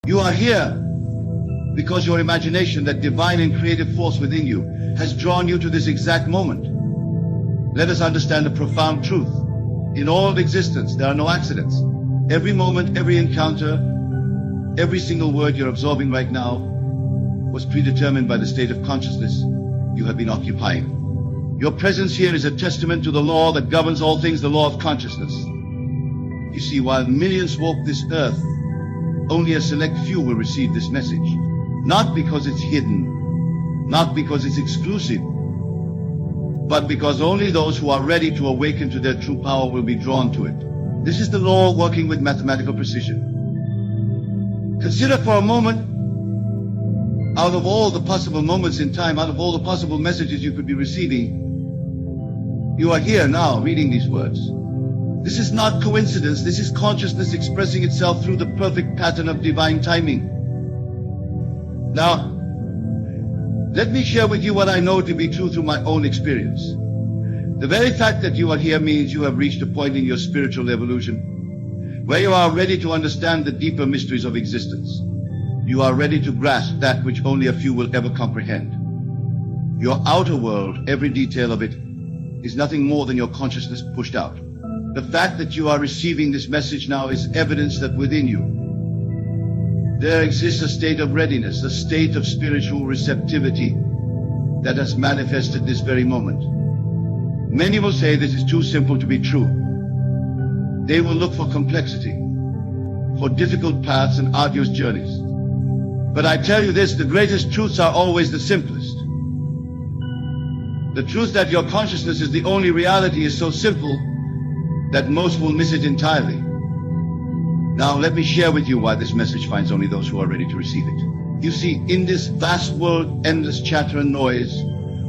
You are here because your imagination, that divine and creative force within you, has drawn you to this exact moment. Let us understand a profound truth. In all of existence, there are no accidents. Every moment, every encounter, every single word you're absorbing right now was predetermined by the state of consciousness you have been occupying. Your presence here is a testament to the law that governs all things, the law of consciousness. You see, while millions walk this earth, only a select few will receive this message. Not because it's hidden, not because it's exclusive, but because only those who are ready to awaken to their true power will be drawn to it. This is the law working with mathematical precision. Consider for a moment, out of all the possible moments in time, out of all the possible messages you could be receiving, you are here now reading these words. This is not coincidence. This is consciousness expressing itself through the perfect pattern of divine timing. Now, let me share with you what I know to be true through my own experience. The very fact that you are here means you have reached a point in your spiritual evolution where you are ready to understand the deeper mysteries of existence. You are ready to grasp that which only a few will ever comprehend. Your outer world, every detail of it, is nothing more than your consciousness pushed out. The fact that you are receiving this message now is evidence that within you there exists a state of readiness, a state of spiritual receptivity that has manifested this very moment. Many will say this is too simple to be true. They will look for complexity, for difficult paths and arduous journeys. But I tell you this, the greatest truths are always the simplest. The truth that your consciousness is the only reality is so simple that most will miss it entirely. Now let me share with you why this message finds only those who are ready to receive it. You see, in this vast world, endless chatter and noise,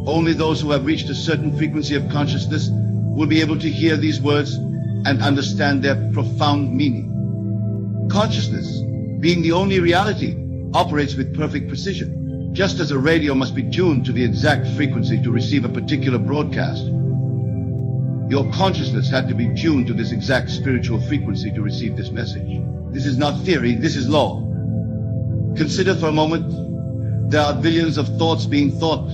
only those who have reached a certain frequency of consciousness will be able to hear these words and understand their profound meaning. Consciousness, being the only reality, operates with perfect precision. Just as a radio must be tuned to the exact frequency to receive a particular broadcast, your consciousness had to be tuned to this exact spiritual frequency to receive this message. This is not theory, this is law. Consider for a moment, there are billions of thoughts being thought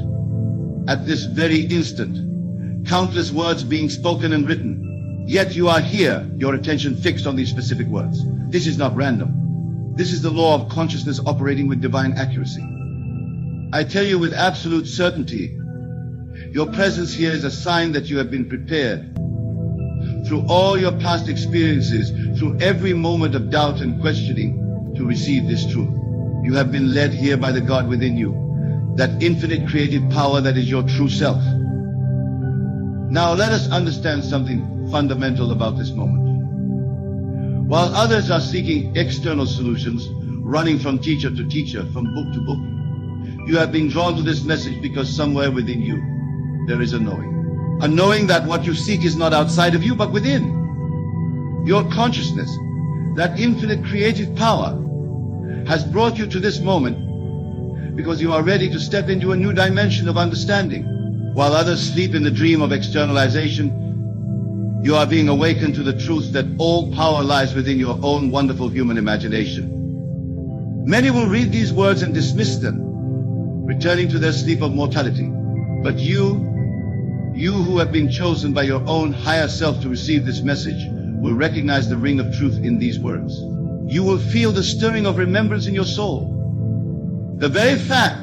at this very instant, countless words being spoken and written. Yet you are here, your attention fixed on these specific words. This is not random. This is the law of consciousness operating with divine accuracy. I tell you with absolute certainty, your presence here is a sign that you have been prepared. Through all your past experiences, through every moment of doubt and questioning, to receive this truth. You have been led here by the God within you, that infinite creative power that is your true self. Now let us understand something fundamental about this moment. While others are seeking external solutions, running from teacher to teacher, from book to book, you have been drawn to this message because somewhere within you there is a knowing that what you seek is not outside of you but within. Your consciousness, that infinite creative power, has brought you to this moment because you are ready to step into a new dimension of understanding. While others sleep in the dream of externalization, you are being awakened to the truth that all power lies within your own wonderful human imagination. Many will read these words and dismiss them, returning to their sleep of mortality. But you who have been chosen by your own higher self to receive this message, will recognize the ring of truth in these words. You will feel the stirring of remembrance in your soul. The very fact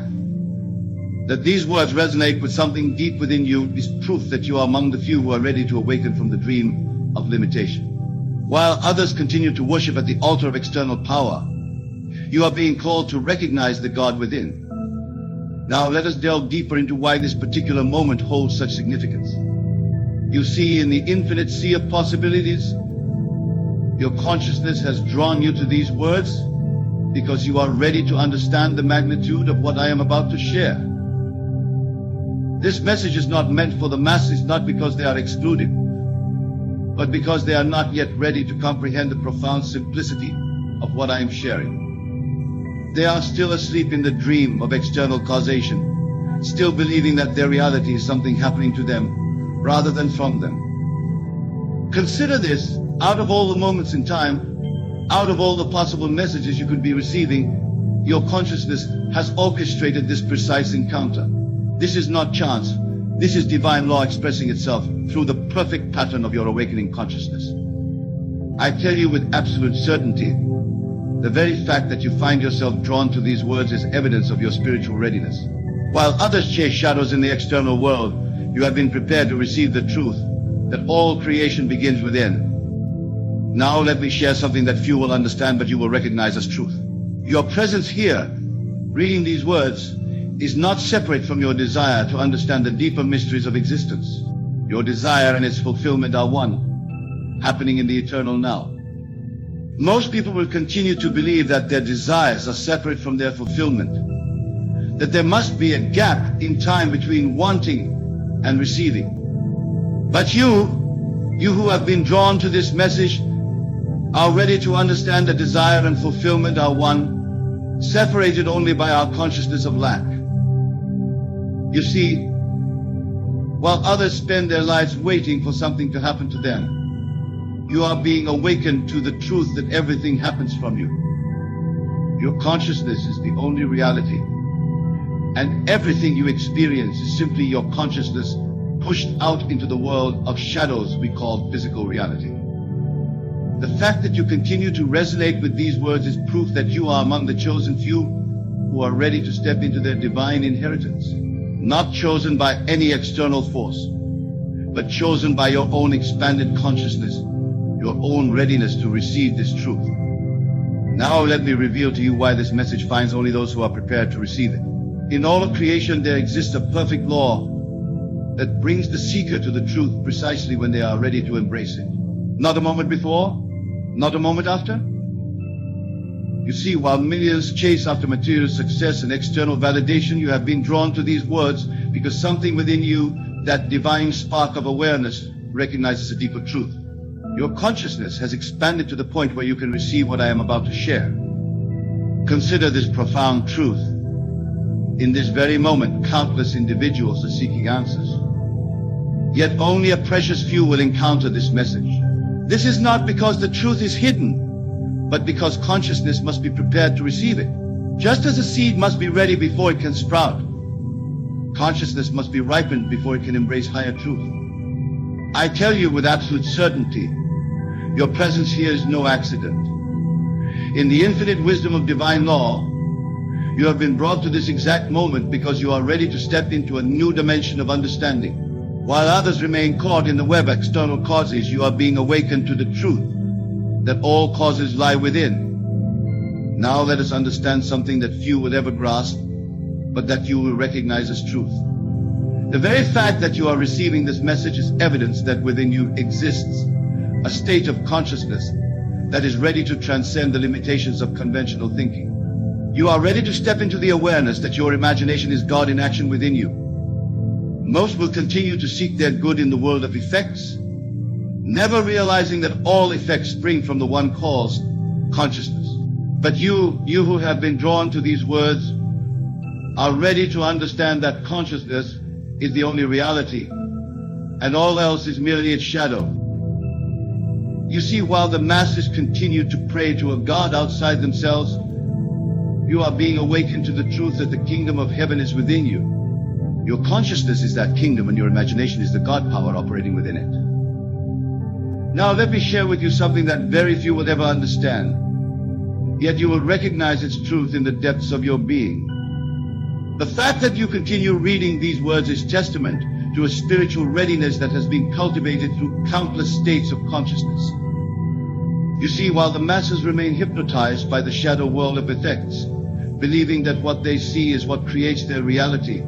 that these words resonate with something deep within you is proof that you are among the few who are ready to awaken from the dream of limitation. While others continue to worship at the altar of external power, you are being called to recognize the God within. Now let us delve deeper into why this particular moment holds such significance. You see, in the infinite sea of possibilities, your consciousness has drawn you to these words because you are ready to understand the magnitude of what I am about to share. This message is not meant for the masses, not because they are excluded, but because they are not yet ready to comprehend the profound simplicity of what I am sharing. They are still asleep in the dream of external causation, still believing that their reality is something happening to them rather than from them. Consider this, out of all the moments in time, Out of all the possible messages you could be receiving, your consciousness has orchestrated this precise encounter. This is not chance. This is divine law expressing itself through the perfect pattern of your awakening consciousness. I tell you with absolute certainty, the very fact that you find yourself drawn to these words is evidence of your spiritual readiness. While others chase shadows in the external world, you have been prepared to receive the truth that all creation begins within. Now let me share something that few will understand, but you will recognize as truth. Your presence here, reading these words, is not separate from your desire to understand the deeper mysteries of existence. Your desire and its fulfillment are one, happening in the eternal now. Most people will continue to believe that their desires are separate from their fulfillment, that there must be a gap in time between wanting and receiving. But you who have been drawn to this message, are ready to understand that desire and fulfillment are one, separated only by our consciousness of lack. You see, while others spend their lives waiting for something to happen to them, you are being awakened to the truth that everything happens from you. Your consciousness is the only reality, and everything you experience is simply your consciousness pushed out into the world of shadows we call physical reality. The fact that you continue to resonate with these words is proof that you are among the chosen few who are ready to step into their divine inheritance. Not chosen by any external force, but chosen by your own expanded consciousness, your own readiness to receive this truth. Now let me reveal to you why this message finds only those who are prepared to receive it. In all of creation there exists a perfect law that brings the seeker to the truth precisely when they are ready to embrace it. Not a moment before, not a moment after. You see, while millions chase after material success and external validation, you have been drawn to these words because something within you, that divine spark of awareness, recognizes a deeper truth. Your consciousness has expanded to the point where you can receive what I am about to share. Consider this profound truth. In this very moment, countless individuals are seeking answers. Yet only a precious few will encounter this message. This is not because the truth is hidden, but because consciousness must be prepared to receive it. Just as a seed must be ready before it can sprout, consciousness must be ripened before it can embrace higher truth. I tell you with absolute certainty, your presence here is no accident. In the infinite wisdom of divine law, you have been brought to this exact moment because you are ready to step into a new dimension of understanding. While others remain caught in the web of external causes, you are being awakened to the truth that all causes lie within. Now let us understand something that few will ever grasp, but that you will recognize as truth. The very fact that you are receiving this message is evidence that within you exists a state of consciousness that is ready to transcend the limitations of conventional thinking. You are ready to step into the awareness that your imagination is God in action within you. Most will continue to seek their good in the world of effects, never realizing that all effects spring from the one cause, consciousness. But you who have been drawn to these words, are ready to understand that consciousness is the only reality, and all else is merely its shadow. You see, while the masses continue to pray to a God outside themselves, you are being awakened to the truth that the kingdom of heaven is within you. Your consciousness is that kingdom, and your imagination is the God power operating within it. Now let me share with you something that very few will ever understand, yet you will recognize its truth in the depths of your being. The fact that you continue reading these words is testament to a spiritual readiness that has been cultivated through countless states of consciousness. You see, while the masses remain hypnotized by the shadow world of effects, believing that what they see is what creates their reality,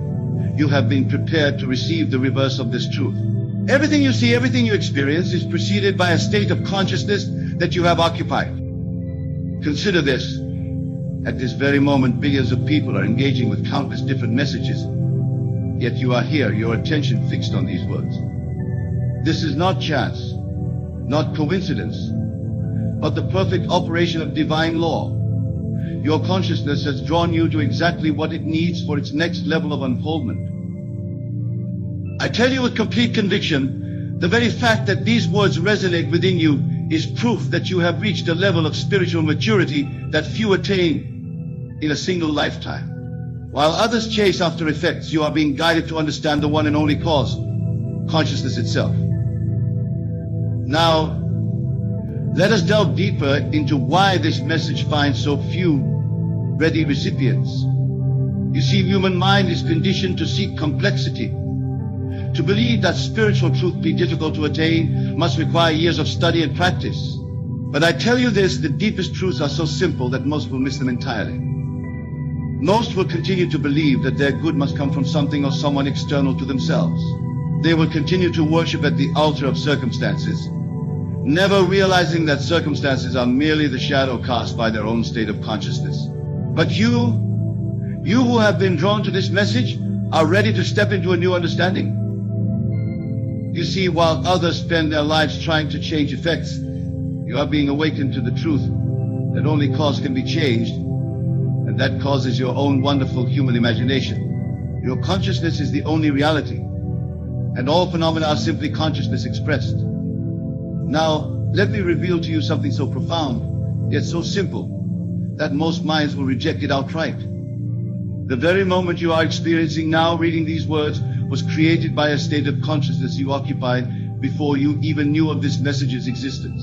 you have been prepared to receive the reverse of this truth. Everything you see, everything you experience is preceded by a state of consciousness that you have occupied. Consider this. At this very moment, billions of people are engaging with countless different messages. Yet you are here, your attention fixed on these words. This is not chance, not coincidence, but the perfect operation of divine law. Your consciousness has drawn you to exactly what it needs for its next level of unfoldment. I tell you with complete conviction, the very fact that these words resonate within you is proof that you have reached a level of spiritual maturity that few attain in a single lifetime. While others chase after effects, you are being guided to understand the one and only cause, consciousness itself. Now, let us delve deeper into why this message finds so few ready recipients. You see, human mind is conditioned to seek complexity. To believe that spiritual truth be difficult to attain must require years of study and practice. But I tell you this, the deepest truths are so simple that most will miss them entirely. Most will continue to believe that their good must come from something or someone external to themselves. They will continue to worship at the altar of circumstances, never realizing that circumstances are merely the shadow cast by their own state of consciousness. But you who have been drawn to this message, are ready to step into a new understanding. You see, while others spend their lives trying to change effects, you are being awakened to the truth that only cause can be changed, and that cause is your own wonderful human imagination. Your consciousness is the only reality, and all phenomena are simply consciousness expressed. Now, let me reveal to you something so profound, yet so simple, that most minds will reject it outright. The very moment you are experiencing now, reading these words, was created by a state of consciousness you occupied before you even knew of this message's existence.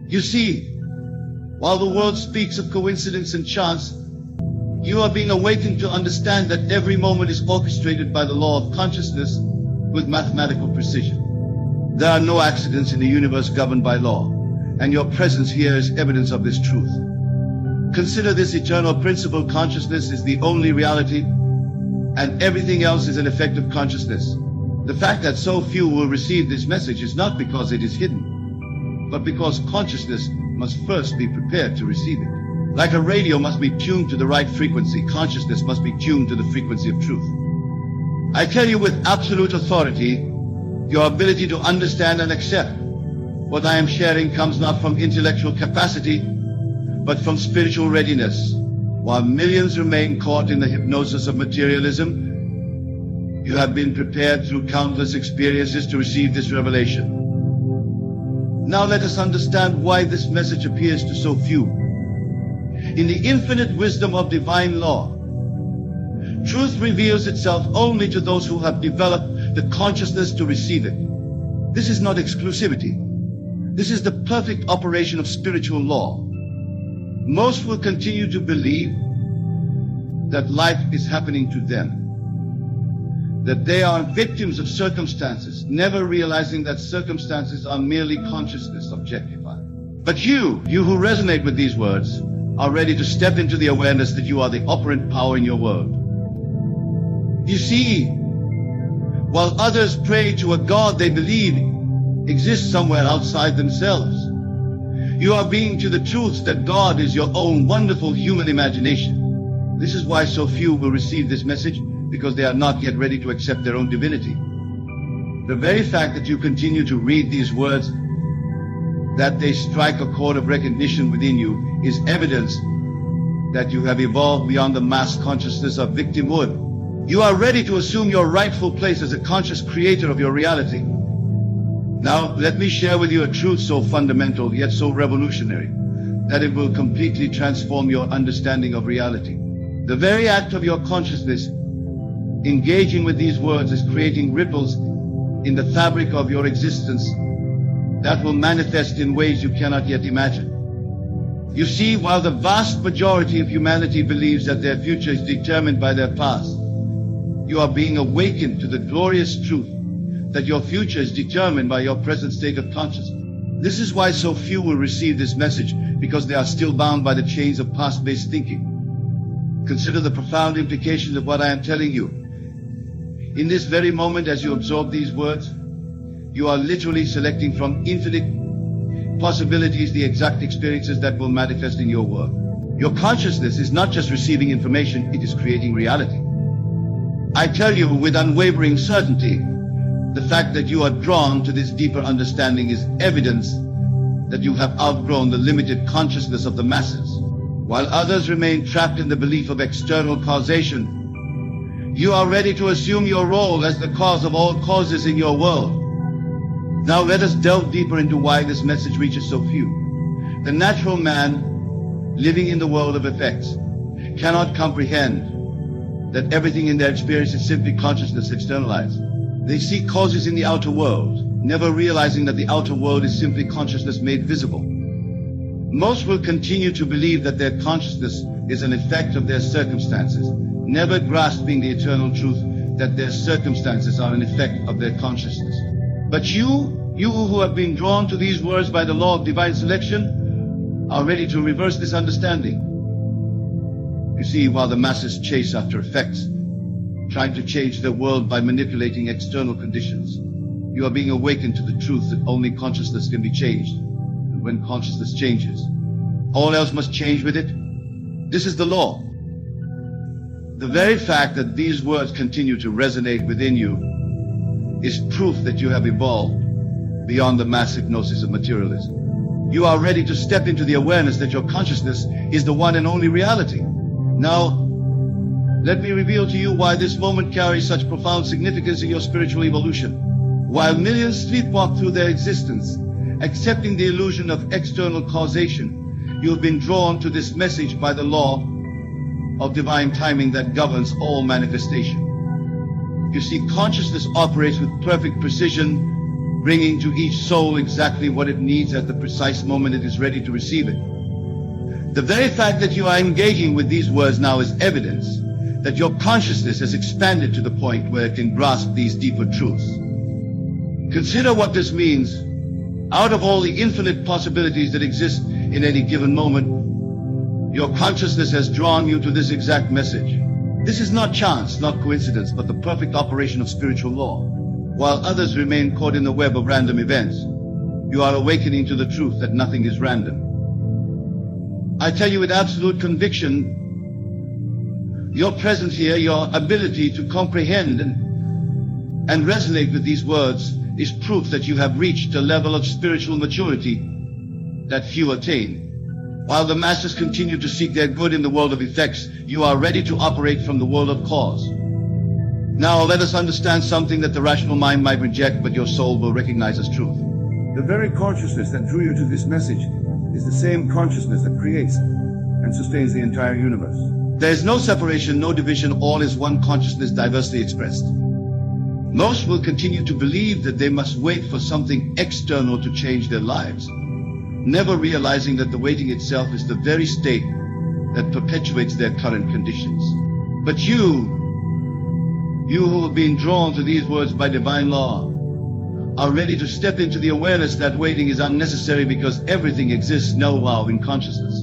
You see, while the world speaks of coincidence and chance, you are being awakened to understand that every moment is orchestrated by the law of consciousness with mathematical precision. There are no accidents in the universe governed by law, and your presence here is evidence of this truth. Consider this eternal principle: consciousness is the only reality, and everything else is an effect of consciousness. The fact that so few will receive this message is not because it is hidden, but because consciousness must first be prepared to receive it. Like a radio must be tuned to the right frequency, consciousness must be tuned to the frequency of truth. I tell you with absolute authority, your ability to understand and accept what I am sharing comes not from intellectual capacity, but from spiritual readiness. While millions remain caught in the hypnosis of materialism, you have been prepared through countless experiences to receive this revelation. Now let us understand why this message appears to so few. In the infinite wisdom of divine law, truth reveals itself only to those who have developed the consciousness to receive it. This is not exclusivity. This is the perfect operation of spiritual law. Most will continue to believe that life is happening to them, that they are victims of circumstances, never realizing that circumstances are merely consciousness objectified. But you who resonate with these words, are ready to step into the awareness that you are the operant power in your world. You see, while others pray to a God they believe exists somewhere outside themselves, you are being to the truths that God is your own wonderful human imagination. This is why so few will receive this message, because they are not yet ready to accept their own divinity. The very fact that you continue to read these words, that they strike a chord of recognition within you, is evidence that you have evolved beyond the mass consciousness of victimhood. You are ready to assume your rightful place as a conscious creator of your reality. Now, let me share with you a truth so fundamental yet so revolutionary that it will completely transform your understanding of reality. The very act of your consciousness engaging with these words is creating ripples in the fabric of your existence that will manifest in ways you cannot yet imagine. You see, while the vast majority of humanity believes that their future is determined by their past, you are being awakened to the glorious truth that your future is determined by your present state of consciousness. This is why so few will receive this message, because they are still bound by the chains of past-based thinking. Consider the profound implications of what I am telling you. In this very moment, as you absorb these words, you are literally selecting from infinite possibilities the exact experiences that will manifest in your world. Your consciousness is not just receiving information, it is creating reality. I tell you with unwavering certainty, the fact that you are drawn to this deeper understanding is evidence that you have outgrown the limited consciousness of the masses. While others remain trapped in the belief of external causation, you are ready to assume your role as the cause of all causes in your world. Now let us delve deeper into why this message reaches so few. The natural man, living in the world of effects, cannot comprehend that everything in their experience is simply consciousness externalized. They seek causes in the outer world, never realizing that the outer world is simply consciousness made visible. Most will continue to believe that their consciousness is an effect of their circumstances, never grasping the eternal truth that their circumstances are an effect of their consciousness. But you who have been drawn to these words by the law of divine selection, are ready to reverse this understanding. You see, while the masses chase after effects, trying to change their world by manipulating external conditions, you are being awakened to the truth that only consciousness can be changed. And when consciousness changes, all else must change with it. This is the law. The very fact that these words continue to resonate within you is proof that you have evolved beyond the mass hypnosis of materialism. You are ready to step into the awareness that your consciousness is the one and only reality. Now, let me reveal to you why this moment carries such profound significance in your spiritual evolution. While millions sleepwalk through their existence, accepting the illusion of external causation, you have been drawn to this message by the law of divine timing that governs all manifestation. You see, consciousness operates with perfect precision, bringing to each soul exactly what it needs at the precise moment it is ready to receive it. The very fact that you are engaging with these words now is evidence that your consciousness has expanded to the point where it can grasp these deeper truths. Consider what this means. Out of all the infinite possibilities that exist in any given moment, your consciousness has drawn you to this exact message. This is not chance, not coincidence, but the perfect operation of spiritual law. While others remain caught in the web of random events, you are awakening to the truth that nothing is random. I tell you with absolute conviction, your presence here, your ability to comprehend and resonate with these words is proof that you have reached a level of spiritual maturity that few attain. While the masses continue to seek their good in the world of effects, you are ready to operate from the world of cause. Now let us understand something that the rational mind might reject, but your soul will recognize as truth. The very consciousness that drew you to this message is the same consciousness that creates and sustains the entire universe. There is no separation, no division, all is one consciousness diversely expressed. Most will continue to believe that they must wait for something external to change their lives, never realizing that the waiting itself is the very state that perpetuates their current conditions. But you who have been drawn to these words by divine law, are ready to step into the awareness that waiting is unnecessary because everything exists now in consciousness.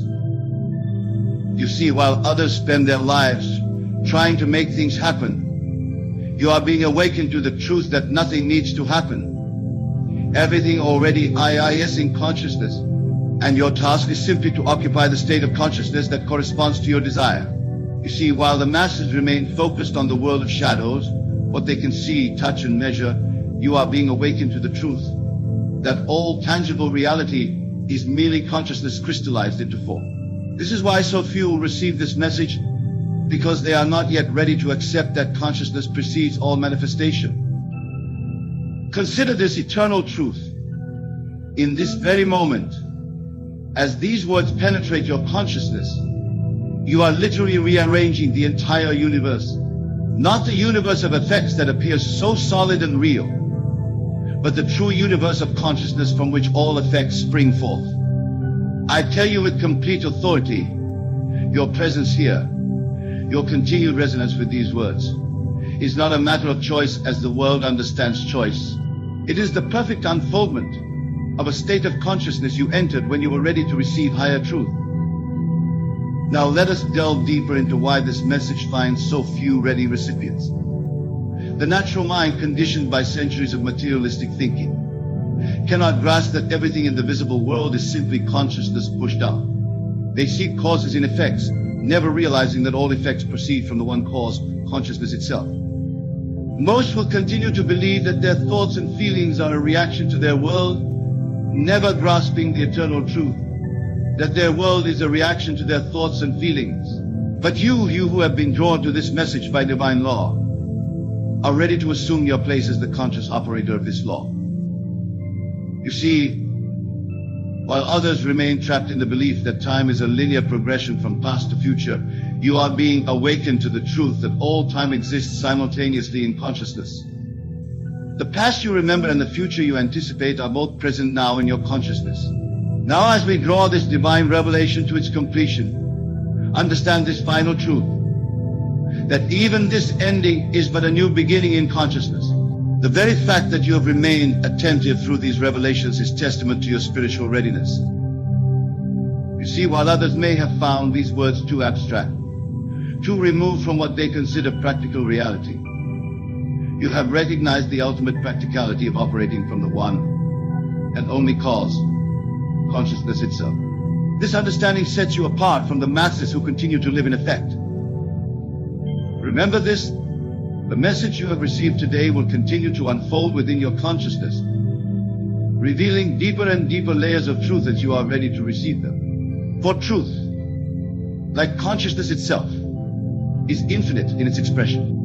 You see, while others spend their lives trying to make things happen, you are being awakened to the truth that nothing needs to happen. Everything already is in consciousness, and your task is simply to occupy the state of consciousness that corresponds to your desire. You see, while the masses remain focused on the world of shadows, what they can see, touch, and measure, you are being awakened to the truth that all tangible reality is merely consciousness crystallized into form. This is why so few will receive this message, because they are not yet ready to accept that consciousness precedes all manifestation. Consider this eternal truth in this very moment. As these words penetrate your consciousness, you are literally rearranging the entire universe. Not the universe of effects that appears so solid and real, but the true universe of consciousness from which all effects spring forth. I tell you with complete authority, your presence here, your continued resonance with these words, is not a matter of choice as the world understands choice. It is the perfect unfoldment of a state of consciousness you entered when you were ready to receive higher truth. Now let us delve deeper into why this message finds so few ready recipients. The natural mind, conditioned by centuries of materialistic thinking, cannot grasp that everything in the visible world is simply consciousness pushed out. They seek causes in effects, never realizing that all effects proceed from the one cause, consciousness itself. Most will continue to believe that their thoughts and feelings are a reaction to their world, never grasping the eternal truth that their world is a reaction to their thoughts and feelings. But you who have been drawn to this message by divine law, are ready to assume your place as the conscious operator of this law. You see, while others remain trapped in the belief that time is a linear progression from past to future, you are being awakened to the truth that all time exists simultaneously in consciousness. The past you remember and the future you anticipate are both present now in your consciousness. Now, as we draw this divine revelation to its completion, understand this final truth, that even this ending is but a new beginning in consciousness. The very fact that you have remained attentive through these revelations is testament to your spiritual readiness. You see, while others may have found these words too abstract, too removed from what they consider practical reality, you have recognized the ultimate practicality of operating from the one and only cause, consciousness itself. This understanding sets you apart from the masses who continue to live in effect. Remember this: the message you have received today will continue to unfold within your consciousness, revealing deeper and deeper layers of truth as you are ready to receive them. For truth, like consciousness itself, is infinite in its expression.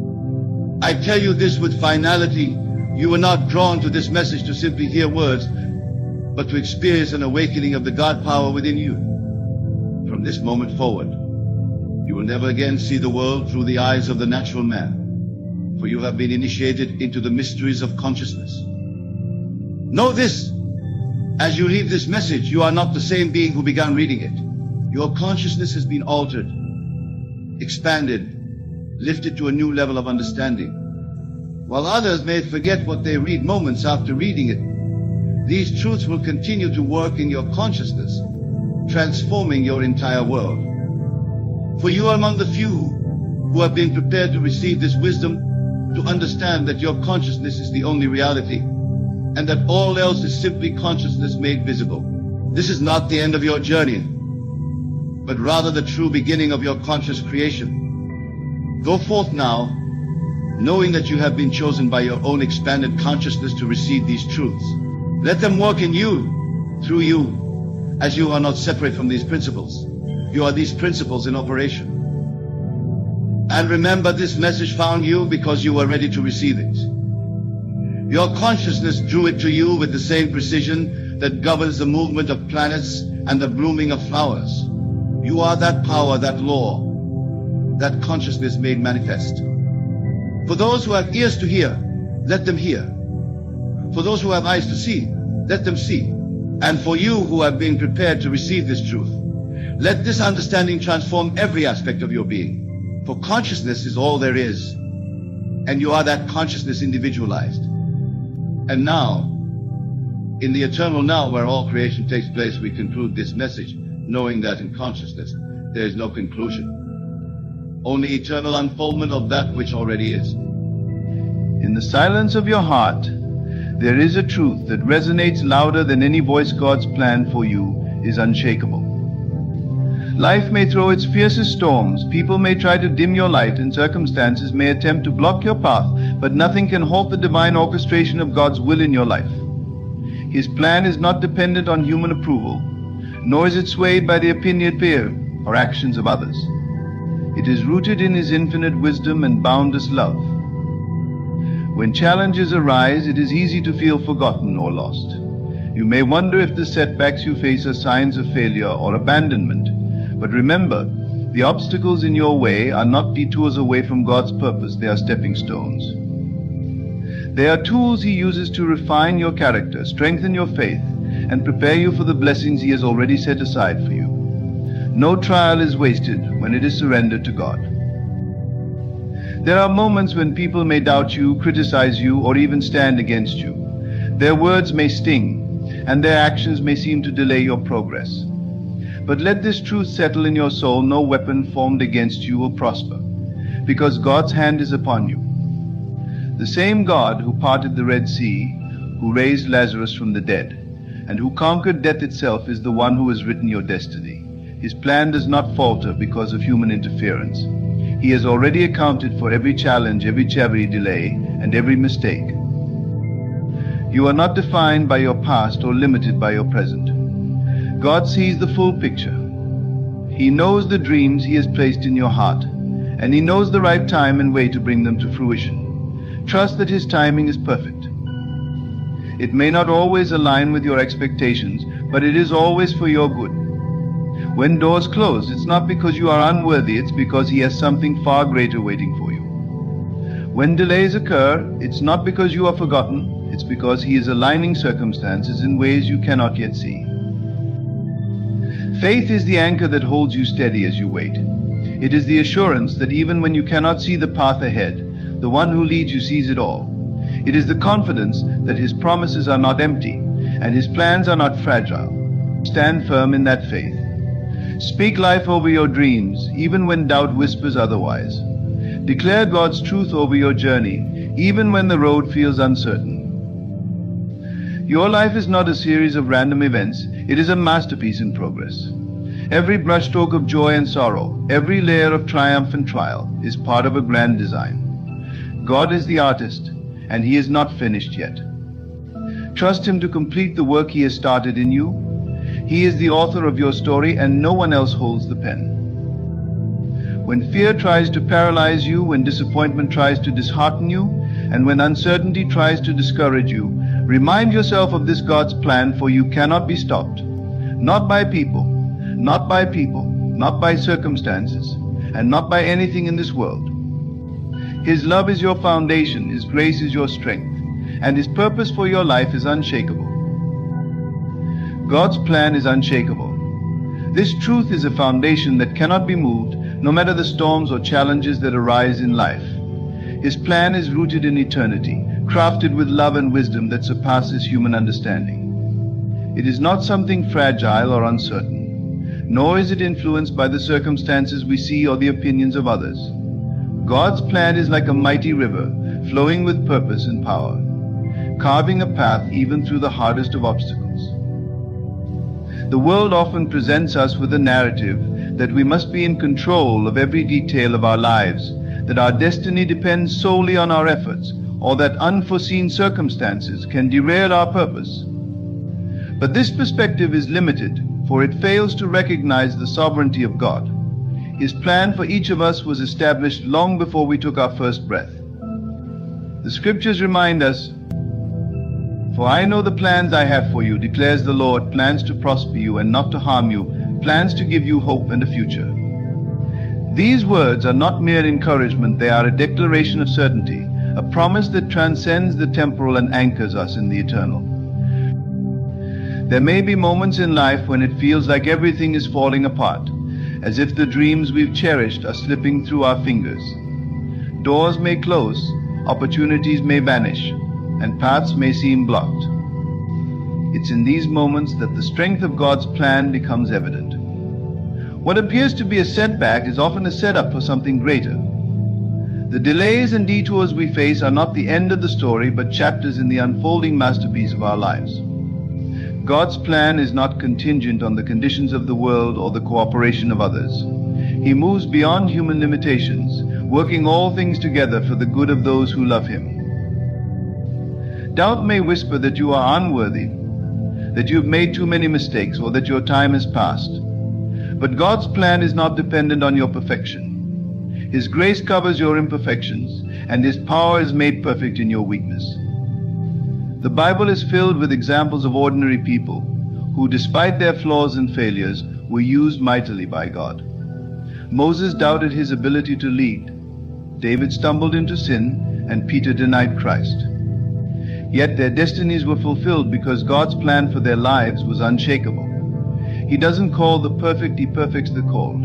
I tell you this with finality: you were not drawn to this message to simply hear words, but to experience an awakening of the God power within you. From this moment forward, you will never again see the world through the eyes of the natural man, for you have been initiated into the mysteries of consciousness. Know this: as you leave this message, you are not the same being who began reading it. Your consciousness has been altered, expanded, lifted to a new level of understanding. While others may forget what they read moments after reading it, these truths will continue to work in your consciousness, transforming your entire world. For you are among the few who have been prepared to receive this wisdom, to understand that your consciousness is the only reality, and that all else is simply consciousness made visible. This is not the end of your journey, but rather the true beginning of your conscious creation. Go forth now, knowing that you have been chosen by your own expanded consciousness to receive these truths. Let them work in you, through you, as you are not separate from these principles. You are these principles in operation. And remember, this message found you because you were ready to receive it. Your consciousness drew it to you with the same precision that governs the movement of planets and the blooming of flowers. You are that power, that law, that consciousness made manifest. For those who have ears to hear, let them hear. For those who have eyes to see, let them see. And for you who have been prepared to receive this truth, let this understanding transform every aspect of your being. For consciousness is all there is, and you are that consciousness individualized. And now, in the eternal now where all creation takes place, we conclude this message, knowing that in consciousness there is no conclusion, only eternal unfoldment of that which already is. In the silence of your heart, there is a truth that resonates louder than any voice God's plan for you is unshakable. Life may throw its fiercest storms, people may try to dim your light, and circumstances may attempt to block your path, but nothing can halt the divine orchestration of God's will in your life. His plan is not dependent on human approval, nor is it swayed by the opinion of peers or actions of others. It is rooted in His infinite wisdom and boundless love. When challenges arise, it is easy to feel forgotten or lost. You may wonder if the setbacks you face are signs of failure or abandonment. But remember, the obstacles in your way are not detours away from God's purpose, they are stepping stones. They are tools He uses to refine your character, strengthen your faith, and prepare you for the blessings He has already set aside for you. No trial is wasted when it is surrendered to God. There are moments when people may doubt you, criticize you, or even stand against you. Their words may sting, and their actions may seem to delay your progress. But let this truth settle in your soul: no weapon formed against you will prosper, because God's hand is upon you. The same God who parted the Red Sea, who raised Lazarus from the dead, and who conquered death itself, is the one who has written your destiny. His plan does not falter because of human interference. He has already accounted for every challenge, every delay, and every mistake. You are not defined by your past or limited by your present. God sees the full picture. He knows the dreams He has placed in your heart, and He knows the right time and way to bring them to fruition. Trust that His timing is perfect. It may not always align with your expectations, but it is always for your good. When doors close, it's not because you are unworthy, it's because He has something far greater waiting for you. When delays occur, it's not because you are forgotten, it's because He is aligning circumstances in ways you cannot yet see. Faith is the anchor that holds you steady as you wait. It is the assurance that even when you cannot see the path ahead, the one who leads you sees it all. It is the confidence that His promises are not empty and His plans are not fragile. Stand firm in that faith. Speak life over your dreams, even when doubt whispers otherwise. Declare God's truth over your journey, even when the road feels uncertain. Your life is not a series of random events, it is a masterpiece in progress. Every brushstroke of joy and sorrow, every layer of triumph and trial is part of a grand design. God is the artist, and He is not finished yet. Trust Him to complete the work He has started in you. He is the author of your story, and no one else holds the pen. When fear tries to paralyze you, when disappointment tries to dishearten you, and when uncertainty tries to discourage you, remind yourself of this God's plan, for you cannot be stopped. Not by people, not by circumstances, and not by anything in this world. His love is your foundation, His grace is your strength, and His purpose for your life is unshakable. God's plan is unshakable. This truth is a foundation that cannot be moved, no matter the storms or challenges that arise in life. His plan is rooted in eternity, crafted with love and wisdom that surpasses human understanding. It is not something fragile or uncertain, nor is it influenced by the circumstances we see or the opinions of others. God's plan is like a mighty river, flowing with purpose and power, carving a path even through the hardest of obstacles. The world often presents us with a narrative that we must be in control of every detail of our lives, that our destiny depends solely on our efforts, or that unforeseen circumstances can derail our purpose. But this perspective is limited, for it fails to recognize the sovereignty of God. His plan for each of us was established long before we took our first breath. The scriptures remind us, "For I know the plans I have for you, declares the Lord, plans to prosper you and not to harm you, plans to give you hope and a future." These words are not mere encouragement, they are a declaration of certainty, a promise that transcends the temporal and anchors us in the eternal. There may be moments in life when it feels like everything is falling apart, as if the dreams we've cherished are slipping through our fingers. Doors may close, opportunities may vanish, and paths may seem blocked. It's in these moments that the strength of God's plan becomes evident. What appears to be a setback is often a setup for something greater. The delays and detours we face are not the end of the story, but chapters in the unfolding masterpiece of our lives. God's plan is not contingent on the conditions of the world or the cooperation of others. He moves beyond human limitations, working all things together for the good of those who love Him. Doubt may whisper that you are unworthy, that you have made too many mistakes, or that your time has passed. But God's plan is not dependent on your perfection. His grace covers your imperfections, and His power is made perfect in your weakness. The Bible is filled with examples of ordinary people who, despite their flaws and failures, were used mightily by God. Moses doubted his ability to lead. David stumbled into sin, and Peter denied Christ. Yet their destinies were fulfilled because God's plan for their lives was unshakable. He doesn't call the perfect, He perfects the called.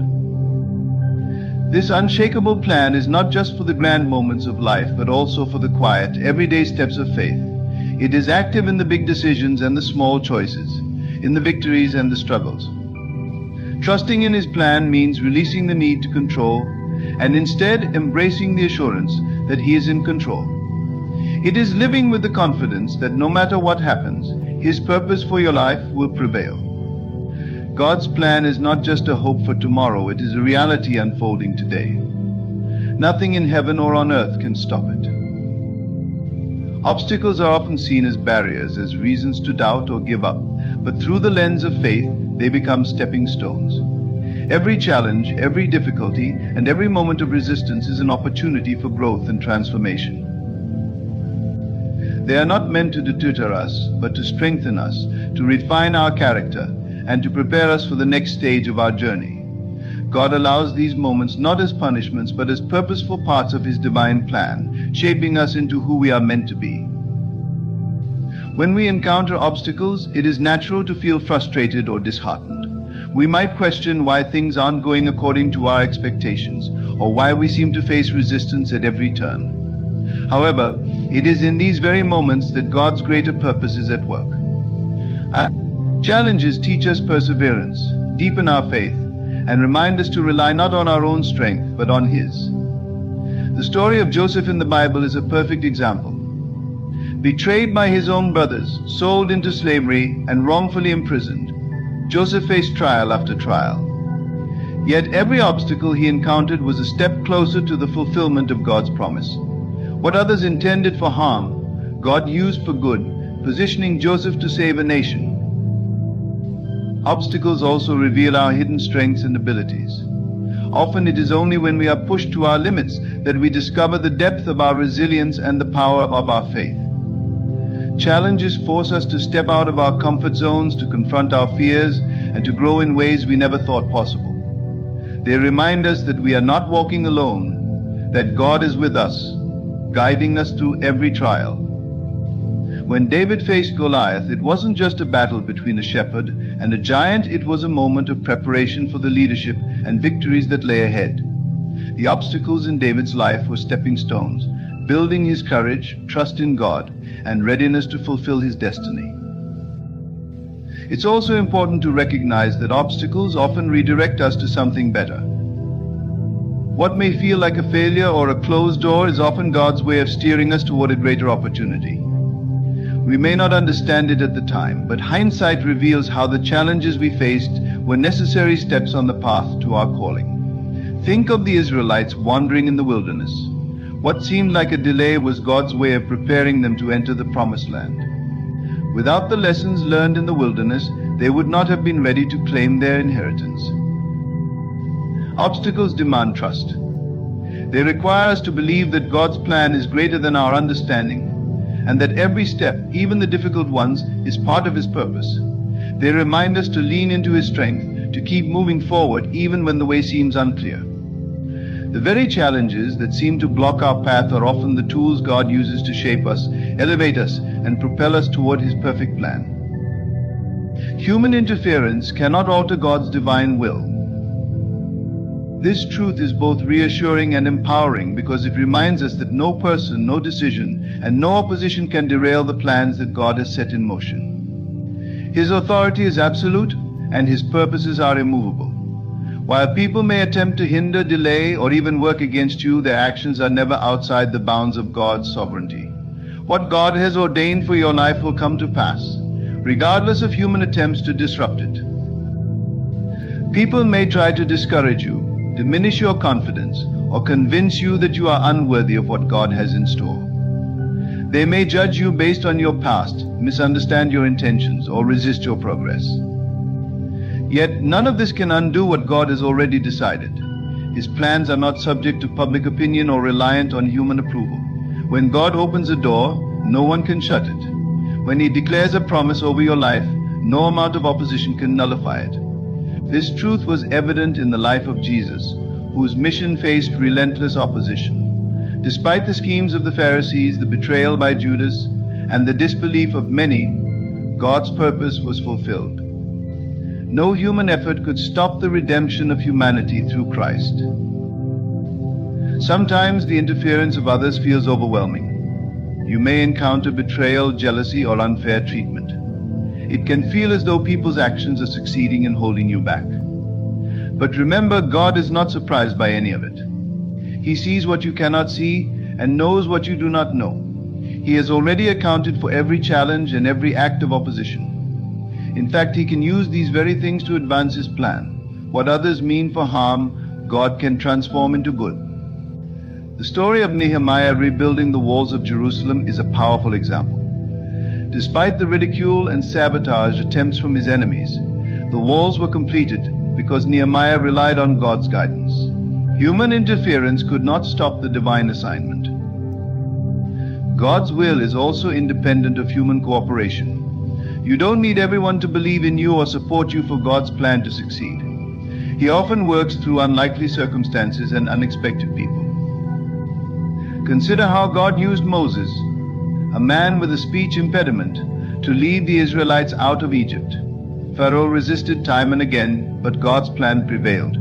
This unshakable plan is not just for the grand moments of life, but also for the quiet, everyday steps of faith. It is active in the big decisions and the small choices, in the victories and the struggles. Trusting in His plan means releasing the need to control, and instead embracing the assurance that He is in control. It is living with the confidence that no matter what happens, His purpose for your life will prevail. God's plan is not just a hope for tomorrow, it is a reality unfolding today. Nothing in heaven or on earth can stop it. Obstacles are often seen as barriers, as reasons to doubt or give up, but through the lens of faith, they become stepping stones. Every challenge, every difficulty, and every moment of resistance is an opportunity for growth and transformation. they are not meant to deter us, but to strengthen us, to refine our character, and to prepare us for the next stage of our journey. God allows these moments not as punishments, but as purposeful parts of His divine plan, shaping us into who we are meant to be. When we encounter obstacles, it is natural to feel frustrated or disheartened. We might question why things aren't going according to our expectations, or why we seem to face resistance at every turn. However, it is in these very moments that God's greater purpose is at work. Challenges teach us perseverance, deepen our faith, and remind us to rely not on our own strength, but on His. The story of Joseph in the Bible is a perfect example. Betrayed by his own brothers, sold into slavery, and wrongfully imprisoned, Joseph faced trial after trial. Yet every obstacle he encountered was a step closer to the fulfillment of God's promise. What others intended for harm, God used for good, positioning Joseph to save a nation. Obstacles also reveal our hidden strengths and abilities. Often it is only when we are pushed to our limits that we discover the depth of our resilience and the power of our faith. Challenges force us to step out of our comfort zones, to confront our fears, and to grow in ways we never thought possible. They remind us that we are not walking alone, that God is with us, guiding us through every trial. When David faced Goliath, it wasn't just a battle between a shepherd and a giant, it was a moment of preparation for the leadership and victories that lay ahead. The obstacles in David's life were stepping stones, building his courage, trust in God, and readiness to fulfill his destiny. It's also important to recognize that obstacles often redirect us to something better. What may feel like a failure or a closed door is often God's way of steering us toward a greater opportunity. We may not understand it at the time, but hindsight reveals how the challenges we faced were necessary steps on the path to our calling. Think of the Israelites wandering in the wilderness. What seemed like a delay was God's way of preparing them to enter the promised land. Without the lessons learned in the wilderness, they would not have been ready to claim their inheritance. Obstacles demand trust. They require us to believe that God's plan is greater than our understanding, and that every step, even the difficult ones, is part of His purpose. They remind us to lean into His strength, to keep moving forward even when the way seems unclear. The very challenges that seem to block our path are often the tools God uses to shape us, elevate us, and propel us toward His perfect plan. Human interference cannot alter God's divine will. This truth is both reassuring and empowering because it reminds us that no person, no decision, and no opposition can derail the plans that God has set in motion. His authority is absolute, and His purposes are immovable. While people may attempt to hinder, delay, or even work against you, their actions are never outside the bounds of God's sovereignty. What God has ordained for your life will come to pass, regardless of human attempts to disrupt it. People may try to discourage you, diminish your confidence, or convince you that you are unworthy of what God has in store. They may judge you based on your past, misunderstand your intentions, or resist your progress. Yet none of this can undo what God has already decided. His plans are not subject to public opinion or reliant on human approval. When God opens a door, no one can shut it. When He declares a promise over your life, no amount of opposition can nullify it. This truth was evident in the life of Jesus, whose mission faced relentless opposition. Despite the schemes of the Pharisees, the betrayal by Judas, and the disbelief of many, God's purpose was fulfilled. No human effort could stop the redemption of humanity through Christ. Sometimes the interference of others feels overwhelming. You may encounter betrayal, jealousy, or unfair treatment. It can feel as though people's actions are succeeding in holding you back. But remember, God is not surprised by any of it. He sees what you cannot see and knows what you do not know. He has already accounted for every challenge and every act of opposition. In fact, He can use these very things to advance His plan. What others mean for harm, God can transform into good. The story of Nehemiah rebuilding the walls of Jerusalem is a powerful example. Despite the ridicule and sabotage attempts from his enemies, the walls were completed because Nehemiah relied on God's guidance. Human interference could not stop the divine assignment. God's will is also independent of human cooperation. You don't need everyone to believe in you or support you for God's plan to succeed. He often works through unlikely circumstances and unexpected people. Consider how God used Moses, a man with a speech impediment, to lead the Israelites out of Egypt. Pharaoh resisted time and again, but God's plan prevailed.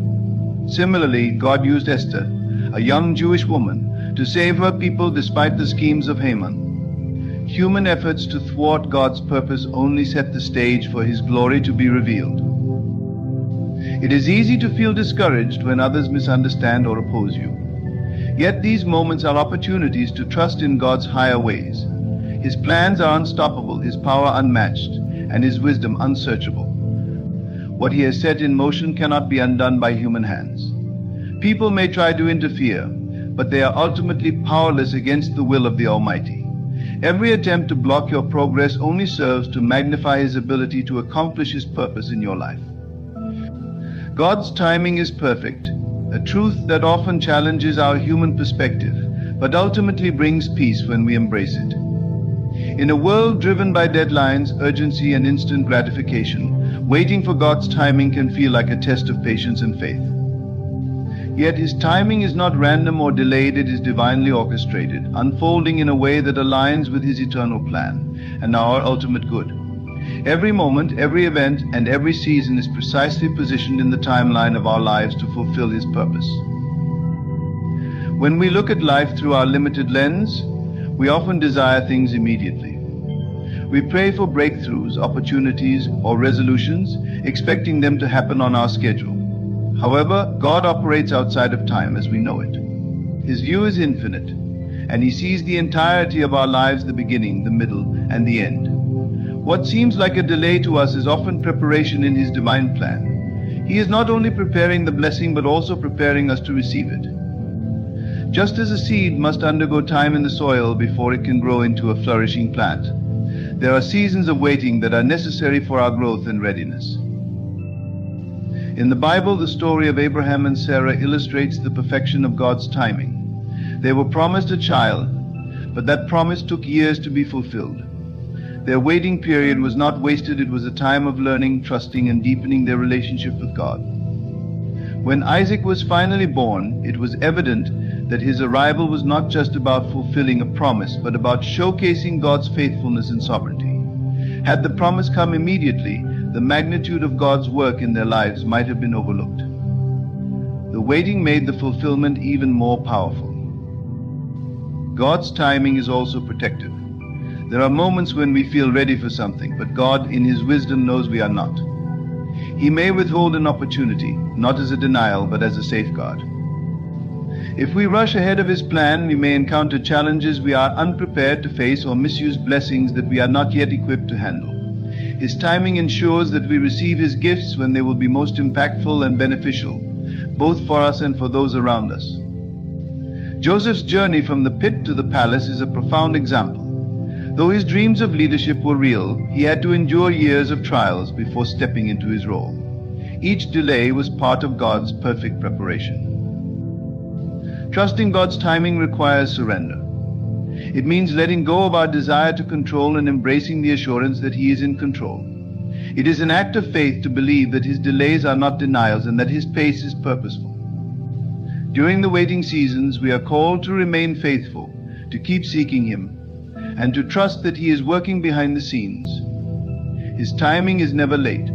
Similarly, God used Esther, a young Jewish woman, to save her people despite the schemes of Haman. Human efforts to thwart God's purpose only set the stage for His glory to be revealed. It is easy to feel discouraged when others misunderstand or oppose you. Yet these moments are opportunities to trust in God's higher ways. His plans are unstoppable, His power unmatched, and His wisdom unsearchable. What He has set in motion cannot be undone by human hands. People may try to interfere, but they are ultimately powerless against the will of the Almighty. Every attempt to block your progress only serves to magnify His ability to accomplish His purpose in your life. God's timing is perfect, a truth that often challenges our human perspective, but ultimately brings peace when we embrace it. In a world driven by deadlines, urgency, and instant gratification, waiting for God's timing can feel like a test of patience and faith. Yet His timing is not random or delayed, it is divinely orchestrated, unfolding in a way that aligns with His eternal plan and our ultimate good. Every moment, every event, and every season is precisely positioned in the timeline of our lives to fulfill His purpose. When we look at life through our limited lens, we often desire things immediately. We pray for breakthroughs, opportunities, or resolutions, expecting them to happen on our schedule. However, God operates outside of time as we know it. His view is infinite, and He sees the entirety of our lives, the beginning, the middle, and the end. What seems like a delay to us is often preparation in His divine plan. He is not only preparing the blessing, but also preparing us to receive it. Just as a seed must undergo time in the soil before it can grow into a flourishing plant, there are seasons of waiting that are necessary for our growth and readiness. In the Bible, the story of Abraham and Sarah illustrates the perfection of God's timing. They were promised a child, but that promise took years to be fulfilled. Their waiting period was not wasted, it was a time of learning, trusting, and deepening their relationship with God. When Isaac was finally born, it was evident that his arrival was not just about fulfilling a promise, but about showcasing God's faithfulness and sovereignty. Had the promise come immediately, the magnitude of God's work in their lives might have been overlooked. The waiting made the fulfillment even more powerful. God's timing is also protective. There are moments when we feel ready for something, but God, in His wisdom, knows we are not. He may withhold an opportunity, not as a denial, but as a safeguard. If we rush ahead of His plan, we may encounter challenges we are unprepared to face or misuse blessings that we are not yet equipped to handle. His timing ensures that we receive His gifts when they will be most impactful and beneficial, both for us and for those around us. Joseph's journey from the pit to the palace is a profound example. Though his dreams of leadership were real, he had to endure years of trials before stepping into his role. Each delay was part of God's perfect preparation. Trusting God's timing requires surrender. It means letting go of our desire to control and embracing the assurance that He is in control. It is an act of faith to believe that His delays are not denials and that His pace is purposeful. During the waiting seasons, we are called to remain faithful, to keep seeking Him, and to trust that He is working behind the scenes. His timing is never late,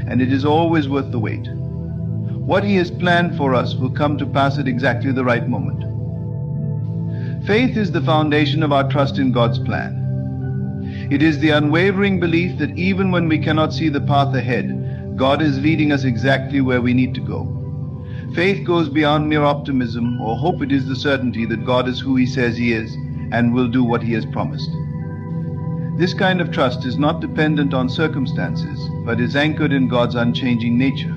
and it is always worth the wait. What He has planned for us will come to pass at exactly the right moment. Faith is the foundation of our trust in God's plan. It is the unwavering belief that even when we cannot see the path ahead, God is leading us exactly where we need to go. Faith goes beyond mere optimism or hope. It is the certainty that God is who He says He is and will do what He has promised. This kind of trust is not dependent on circumstances, but is anchored in God's unchanging nature.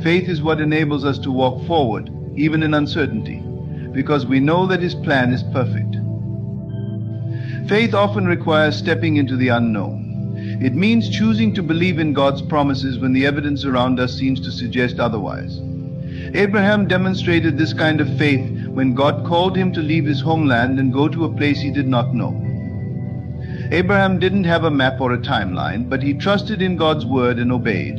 Faith is what enables us to walk forward, even in uncertainty, because we know that His plan is perfect. Faith often requires stepping into the unknown. It means choosing to believe in God's promises when the evidence around us seems to suggest otherwise. Abraham demonstrated this kind of faith when God called him to leave his homeland and go to a place he did not know. Abraham didn't have a map or a timeline, but he trusted in God's word and obeyed.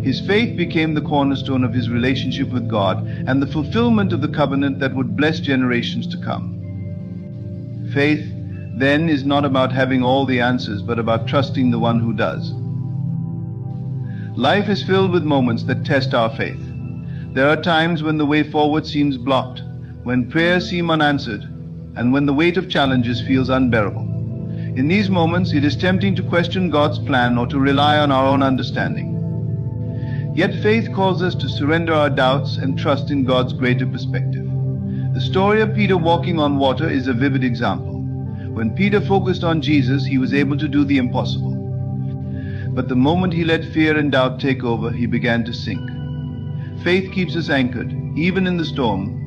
His faith became the cornerstone of his relationship with God and the fulfillment of the covenant that would bless generations to come. Faith, then, is not about having all the answers, but about trusting the one who does. Life is filled with moments that test our faith. There are times when the way forward seems blocked, when prayers seem unanswered, and when the weight of challenges feels unbearable. In these moments, it is tempting to question God's plan or to rely on our own understanding. Yet faith calls us to surrender our doubts and trust in God's greater perspective. The story of Peter walking on water is a vivid example. When Peter focused on Jesus, he was able to do the impossible. But the moment he let fear and doubt take over, he began to sink. Faith keeps us anchored, even in the storm,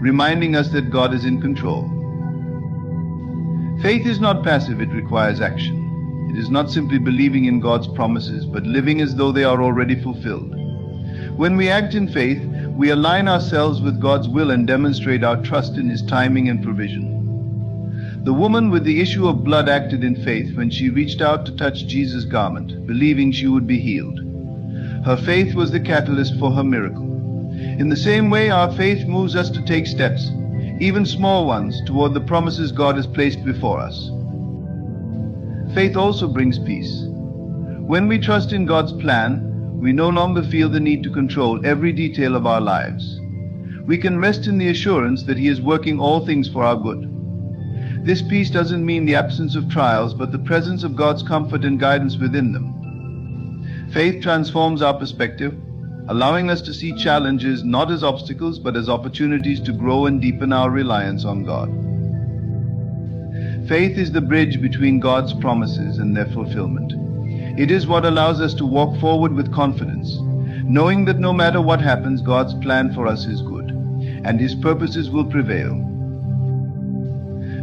reminding us that God is in control. Faith is not passive, it requires action. It is not simply believing in God's promises, but living as though they are already fulfilled. When we act in faith, we align ourselves with God's will and demonstrate our trust in His timing and provision. The woman with the issue of blood acted in faith when she reached out to touch Jesus' garment, believing she would be healed. Her faith was the catalyst for her miracle. In the same way, our faith moves us to take steps, even small ones, toward the promises God has placed before us. Faith also brings peace. When we trust in God's plan, we no longer feel the need to control every detail of our lives. We can rest in the assurance that He is working all things for our good. This peace doesn't mean the absence of trials, but the presence of God's comfort and guidance within them. Faith transforms our perspective, allowing us to see challenges not as obstacles, but as opportunities to grow and deepen our reliance on God. Faith is the bridge between God's promises and their fulfillment. It is what allows us to walk forward with confidence, knowing that no matter what happens, God's plan for us is good, and His purposes will prevail.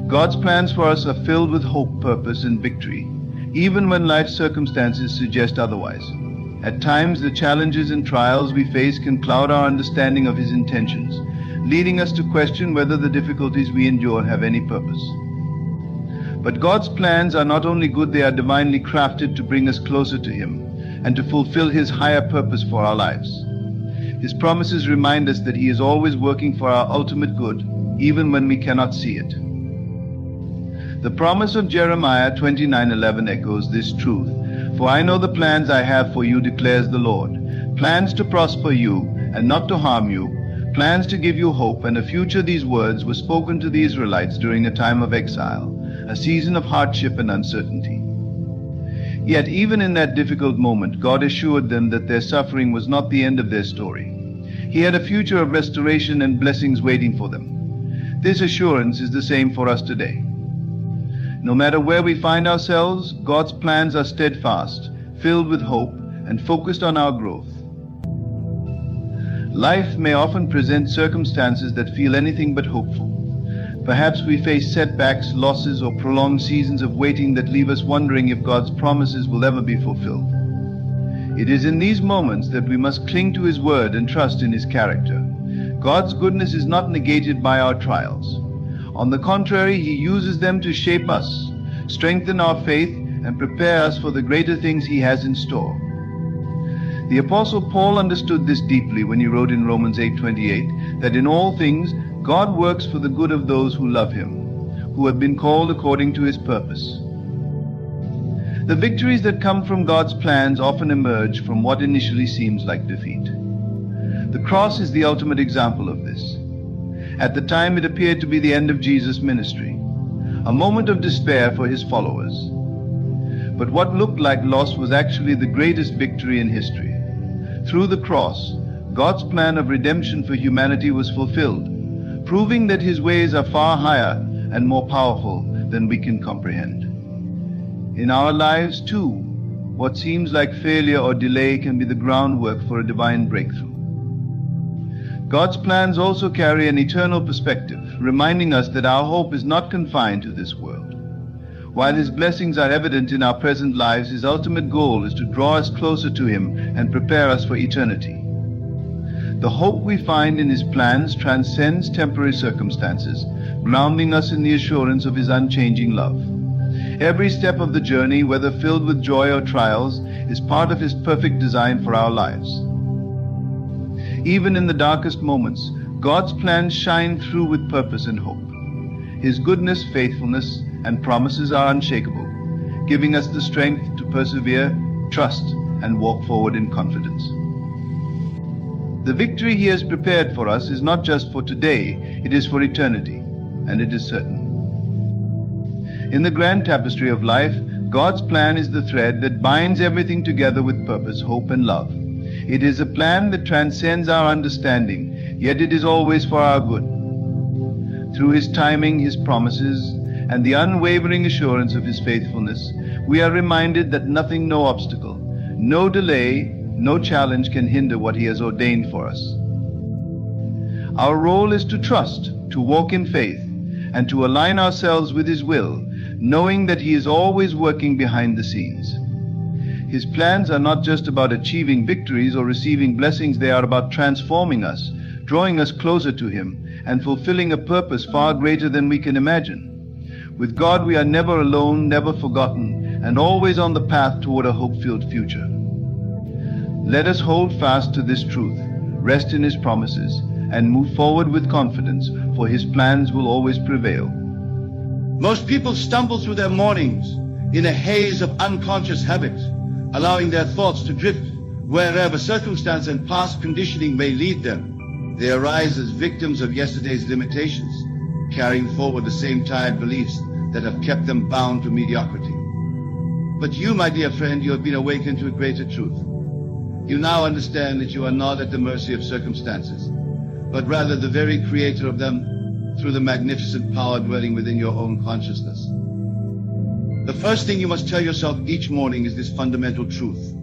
God's plans for us are filled with hope, purpose, and victory, even when life's circumstances suggest otherwise. At times, the challenges and trials we face can cloud our understanding of His intentions, leading us to question whether the difficulties we endure have any purpose. But God's plans are not only good, they are divinely crafted to bring us closer to Him and to fulfill His higher purpose for our lives. His promises remind us that He is always working for our ultimate good, even when we cannot see it. The promise of Jeremiah 29:11 echoes this truth. For I know the plans I have for you, declares the Lord, plans to prosper you and not to harm you, plans to give you hope and a future. These words were spoken to the Israelites during a time of exile, a season of hardship and uncertainty. Yet even in that difficult moment, God assured them that their suffering was not the end of their story. He had a future of restoration and blessings waiting for them. This assurance is the same for us today. No matter where we find ourselves, God's plans are steadfast, filled with hope, and focused on our growth. Life may often present circumstances that feel anything but hopeful. Perhaps we face setbacks, losses, or prolonged seasons of waiting that leave us wondering if God's promises will ever be fulfilled. It is in these moments that we must cling to His word and trust in His character. God's goodness is not negated by our trials. On the contrary, He uses them to shape us, strengthen our faith, and prepare us for the greater things He has in store. The Apostle Paul understood this deeply when he wrote in Romans 8:28 that in all things God works for the good of those who love Him, who have been called according to His purpose. The victories that come from God's plans often emerge from what initially seems like defeat. The cross is the ultimate example of this. At the time, it appeared to be the end of Jesus' ministry, a moment of despair for His followers. But what looked like loss was actually the greatest victory in history. Through the cross, God's plan of redemption for humanity was fulfilled, proving that His ways are far higher and more powerful than we can comprehend. In our lives, too, what seems like failure or delay can be the groundwork for a divine breakthrough. God's plans also carry an eternal perspective, reminding us that our hope is not confined to this world. While His blessings are evident in our present lives, His ultimate goal is to draw us closer to Him and prepare us for eternity. The hope we find in His plans transcends temporary circumstances, grounding us in the assurance of His unchanging love. Every step of the journey, whether filled with joy or trials, is part of His perfect design for our lives. Even in the darkest moments, God's plans shine through with purpose and hope. His goodness, faithfulness, and promises are unshakable, giving us the strength to persevere, trust, and walk forward in confidence. The victory He has prepared for us is not just for today, it is for eternity, and it is certain. In the grand tapestry of life, God's plan is the thread that binds everything together with purpose, hope, and love. It is a plan that transcends our understanding, yet it is always for our good. Through His timing, His promises, and the unwavering assurance of His faithfulness, we are reminded that nothing, no obstacle, no delay, no challenge can hinder what He has ordained for us. Our role is to trust, to walk in faith, and to align ourselves with His will, knowing that He is always working behind the scenes. His plans are not just about achieving victories or receiving blessings, they are about transforming us, drawing us closer to Him, and fulfilling a purpose far greater than we can imagine. With God we are never alone, never forgotten, and always on the path toward a hope-filled future. Let us hold fast to this truth, rest in His promises, and move forward with confidence, for His plans will always prevail. Most people stumble through their mornings in a haze of unconscious habits, allowing their thoughts to drift wherever circumstance and past conditioning may lead them. They arise as victims of yesterday's limitations, carrying forward the same tired beliefs that have kept them bound to mediocrity. But you, my dear friend, you have been awakened to a greater truth. You now understand that you are not at the mercy of circumstances, but rather the very creator of them through the magnificent power dwelling within your own consciousness. The first thing you must tell yourself each morning is this fundamental truth.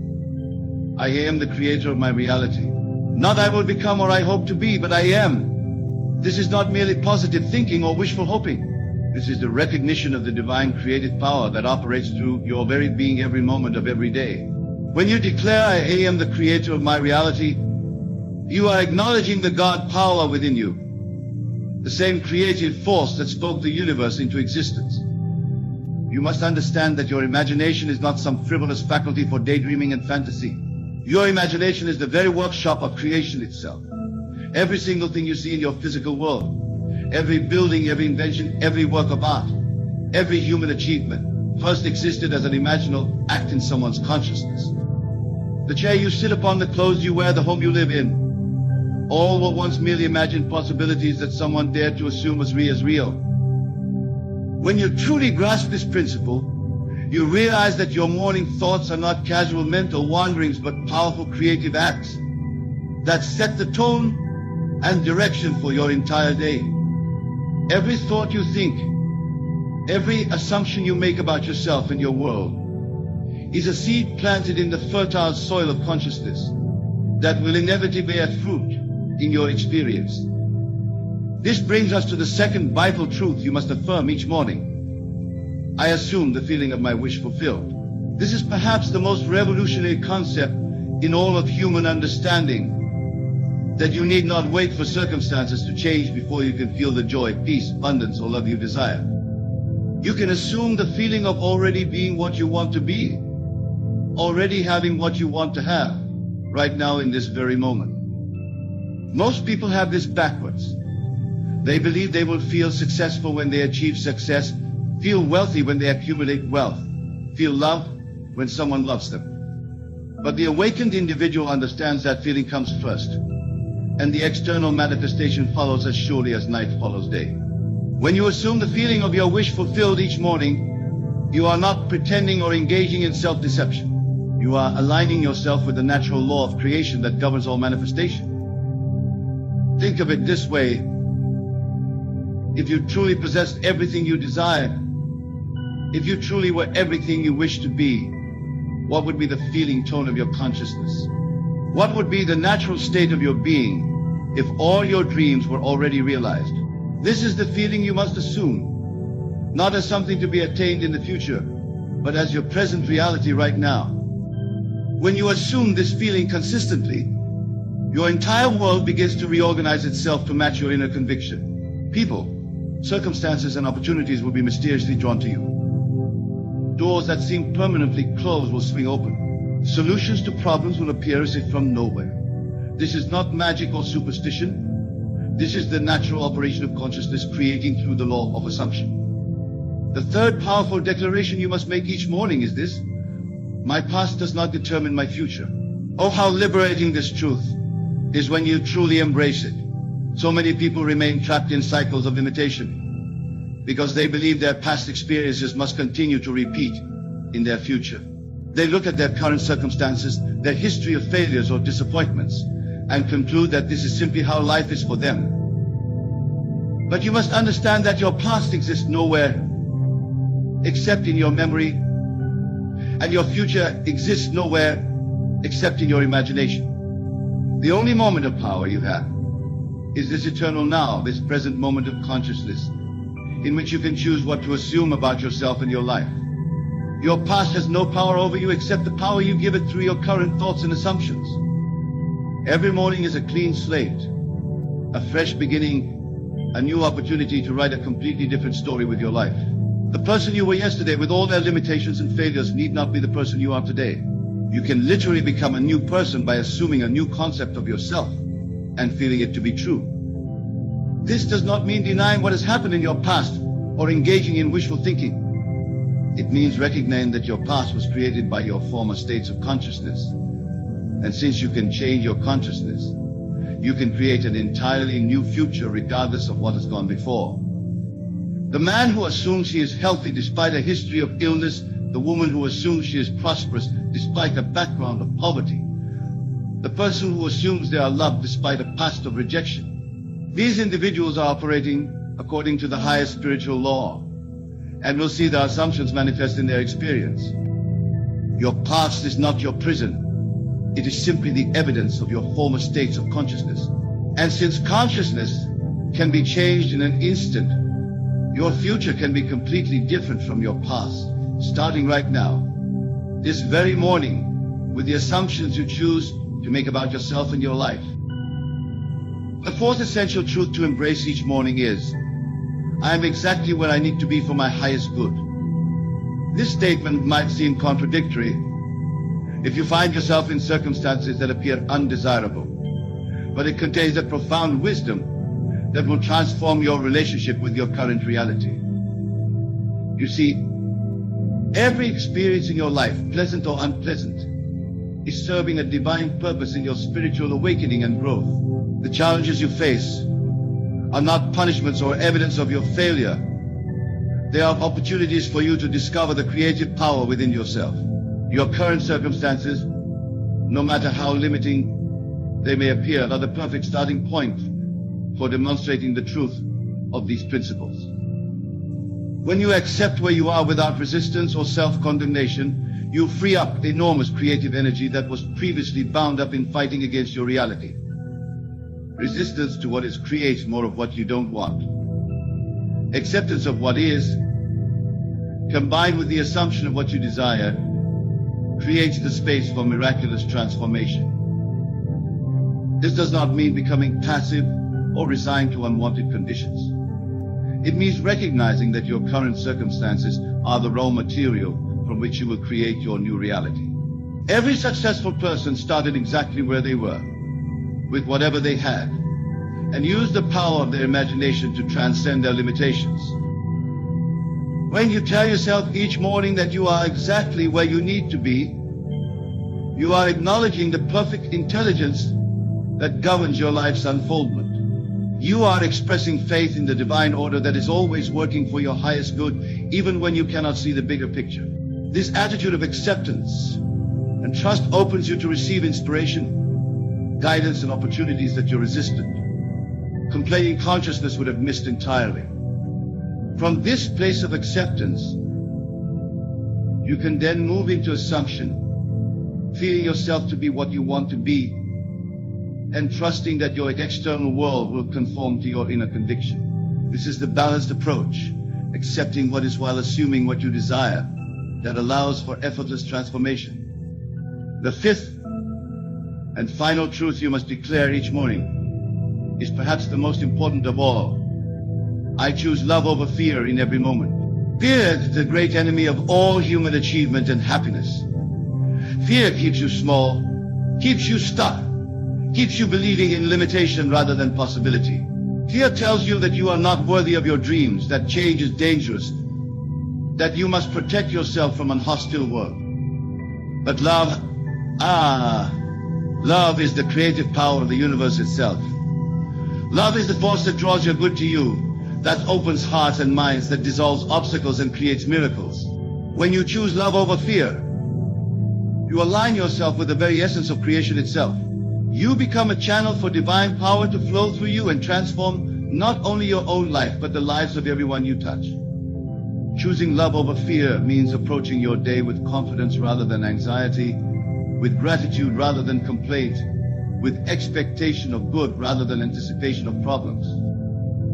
I am the creator of my reality. Not I will become or I hope to be, but I am. This is not merely positive thinking or wishful hoping. This is the recognition of the divine creative power that operates through your very being every moment of every day. When you declare I am the creator of my reality, you are acknowledging the God power within you, the same creative force that spoke the universe into existence. You must understand that your imagination is not some frivolous faculty for daydreaming and fantasy. Your imagination is the very workshop of creation itself. Every single thing you see in your physical world, every building, every invention, every work of art, every human achievement, first existed as an imaginal act in someone's consciousness. The chair you sit upon, the clothes you wear, the home you live in, all were once merely imagined possibilities that someone dared to assume as real. When you truly grasp this principle, you realize that your morning thoughts are not casual mental wanderings, but powerful creative acts that set the tone and direction for your entire day. Every thought you think, every assumption you make about yourself and your world is a seed planted in the fertile soil of consciousness that will inevitably bear fruit in your experience. This brings us to the second vital truth you must affirm each morning. I assume the feeling of my wish fulfilled. This is perhaps the most revolutionary concept in all of human understanding, that you need not wait for circumstances to change before you can feel the joy, peace, abundance, or love you desire. You can assume the feeling of already being what you want to be, already having what you want to have, right now in this very moment. Most people have this backwards. They believe they will feel successful when they achieve success, feel wealthy when they accumulate wealth, feel love when someone loves them. But the awakened individual understands that feeling comes first, and the external manifestation follows as surely as night follows day. When you assume the feeling of your wish fulfilled each morning, you are not pretending or engaging in self-deception. You are aligning yourself with the natural law of creation that governs all manifestation. Think of it this way. If you truly possessed everything you desired, if you truly were everything you wish to be, what would be the feeling tone of your consciousness? What would be the natural state of your being if all your dreams were already realized? This is the feeling you must assume, not as something to be attained in the future, but as your present reality right now. When you assume this feeling consistently, Your entire world begins to reorganize itself to match your inner conviction. People, circumstances, and opportunities will be mysteriously drawn to you. Doors that seem permanently closed will swing open. Solutions to problems will appear as if from nowhere. This is not magic or superstition. This is the natural operation of consciousness creating through the law of assumption. The third powerful declaration you must make each morning is this: my past does not determine my future. Oh, how liberating this truth is when you truly embrace it. So many people remain trapped in cycles of limitation because they believe their past experiences must continue to repeat in their future. They look at their current circumstances, their history of failures or disappointments, and conclude that this is simply how life is for them. But you must understand that your past exists nowhere except in your memory, and your future exists nowhere except in your imagination. The only moment of power you have is this eternal now, this present moment of consciousness, in which you can choose what to assume about yourself and your life. Your past has no power over you except the power you give it through your current thoughts and assumptions. Every morning is a clean slate, a fresh beginning, a new opportunity to write a completely different story with your life. The person you were yesterday, with all their limitations and failures, need not be the person you are today. You can literally become a new person by assuming a new concept of yourself and feeling it to be true. This does not mean denying what has happened in your past or engaging in wishful thinking. It means recognizing that your past was created by your former states of consciousness. And since you can change your consciousness, you can create an entirely new future regardless of what has gone before. The man who assumes he is healthy despite a history of illness, the woman who assumes she is prosperous despite a background of poverty, the person who assumes they are loved despite a past of rejection. These individuals are operating according to the highest spiritual law and will see their assumptions manifest in their experience. Your past is not your prison. It is simply the evidence of your former states of consciousness. And since consciousness can be changed in an instant, your future can be completely different from your past, starting right now, this very morning, with the assumptions you choose to make about yourself and your life. The fourth essential truth to embrace each morning is, I am exactly where I need to be for my highest good. This statement might seem contradictory if you find yourself in circumstances that appear undesirable, but it contains a profound wisdom that will transform your relationship with your current reality. You see, every experience in your life, pleasant or unpleasant, is serving a divine purpose in your spiritual awakening and growth. The challenges you face are not punishments or evidence of your failure. They are opportunities for you to discover the creative power within yourself. Your current circumstances, no matter how limiting they may appear, are the perfect starting point for demonstrating the truth of these principles. When you accept where you are without resistance or self-condemnation, you free up enormous creative energy that was previously bound up in fighting against your reality. Resistance to what is creates more of what you don't want. Acceptance of what is, combined with the assumption of what you desire, creates the space for miraculous transformation. This does not mean becoming passive or resigned to unwanted conditions. It means recognizing that your current circumstances are the raw material from which you will create your new reality. Every successful person started exactly where they were, with whatever they had, and used the power of their imagination to transcend their limitations. When you tell yourself each morning that you are exactly where you need to be, you are acknowledging the perfect intelligence that governs your life's unfoldment. You are expressing faith in the divine order that is always working for your highest good, even when you cannot see the bigger picture. This attitude of acceptance and trust opens you to receive inspiration, guidance, and opportunities that your resistant, complaining consciousness would have missed entirely. From this place of acceptance, you can then move into assumption, feeling yourself to be what you want to be, and trusting that your external world will conform to your inner conviction. This is the balanced approach, accepting what is while assuming what you desire, that allows for effortless transformation. The fifth and final truth you must declare each morning is perhaps the most important of all. I choose love over fear in every moment. Fear is the great enemy of all human achievement and happiness. Fear keeps you small, keeps you stuck, keeps you believing in limitation rather than possibility. Fear tells you that you are not worthy of your dreams, that change is dangerous, that you must protect yourself from an hostile world. But love, love is the creative power of the universe itself. Love is the force that draws your good to you, that opens hearts and minds, that dissolves obstacles and creates miracles. When you choose love over fear, you align yourself with the very essence of creation itself. You become a channel for divine power to flow through you and transform not only your own life, but the lives of everyone you touch. Choosing love over fear means approaching your day with confidence rather than anxiety, with gratitude rather than complaint, with expectation of good rather than anticipation of problems.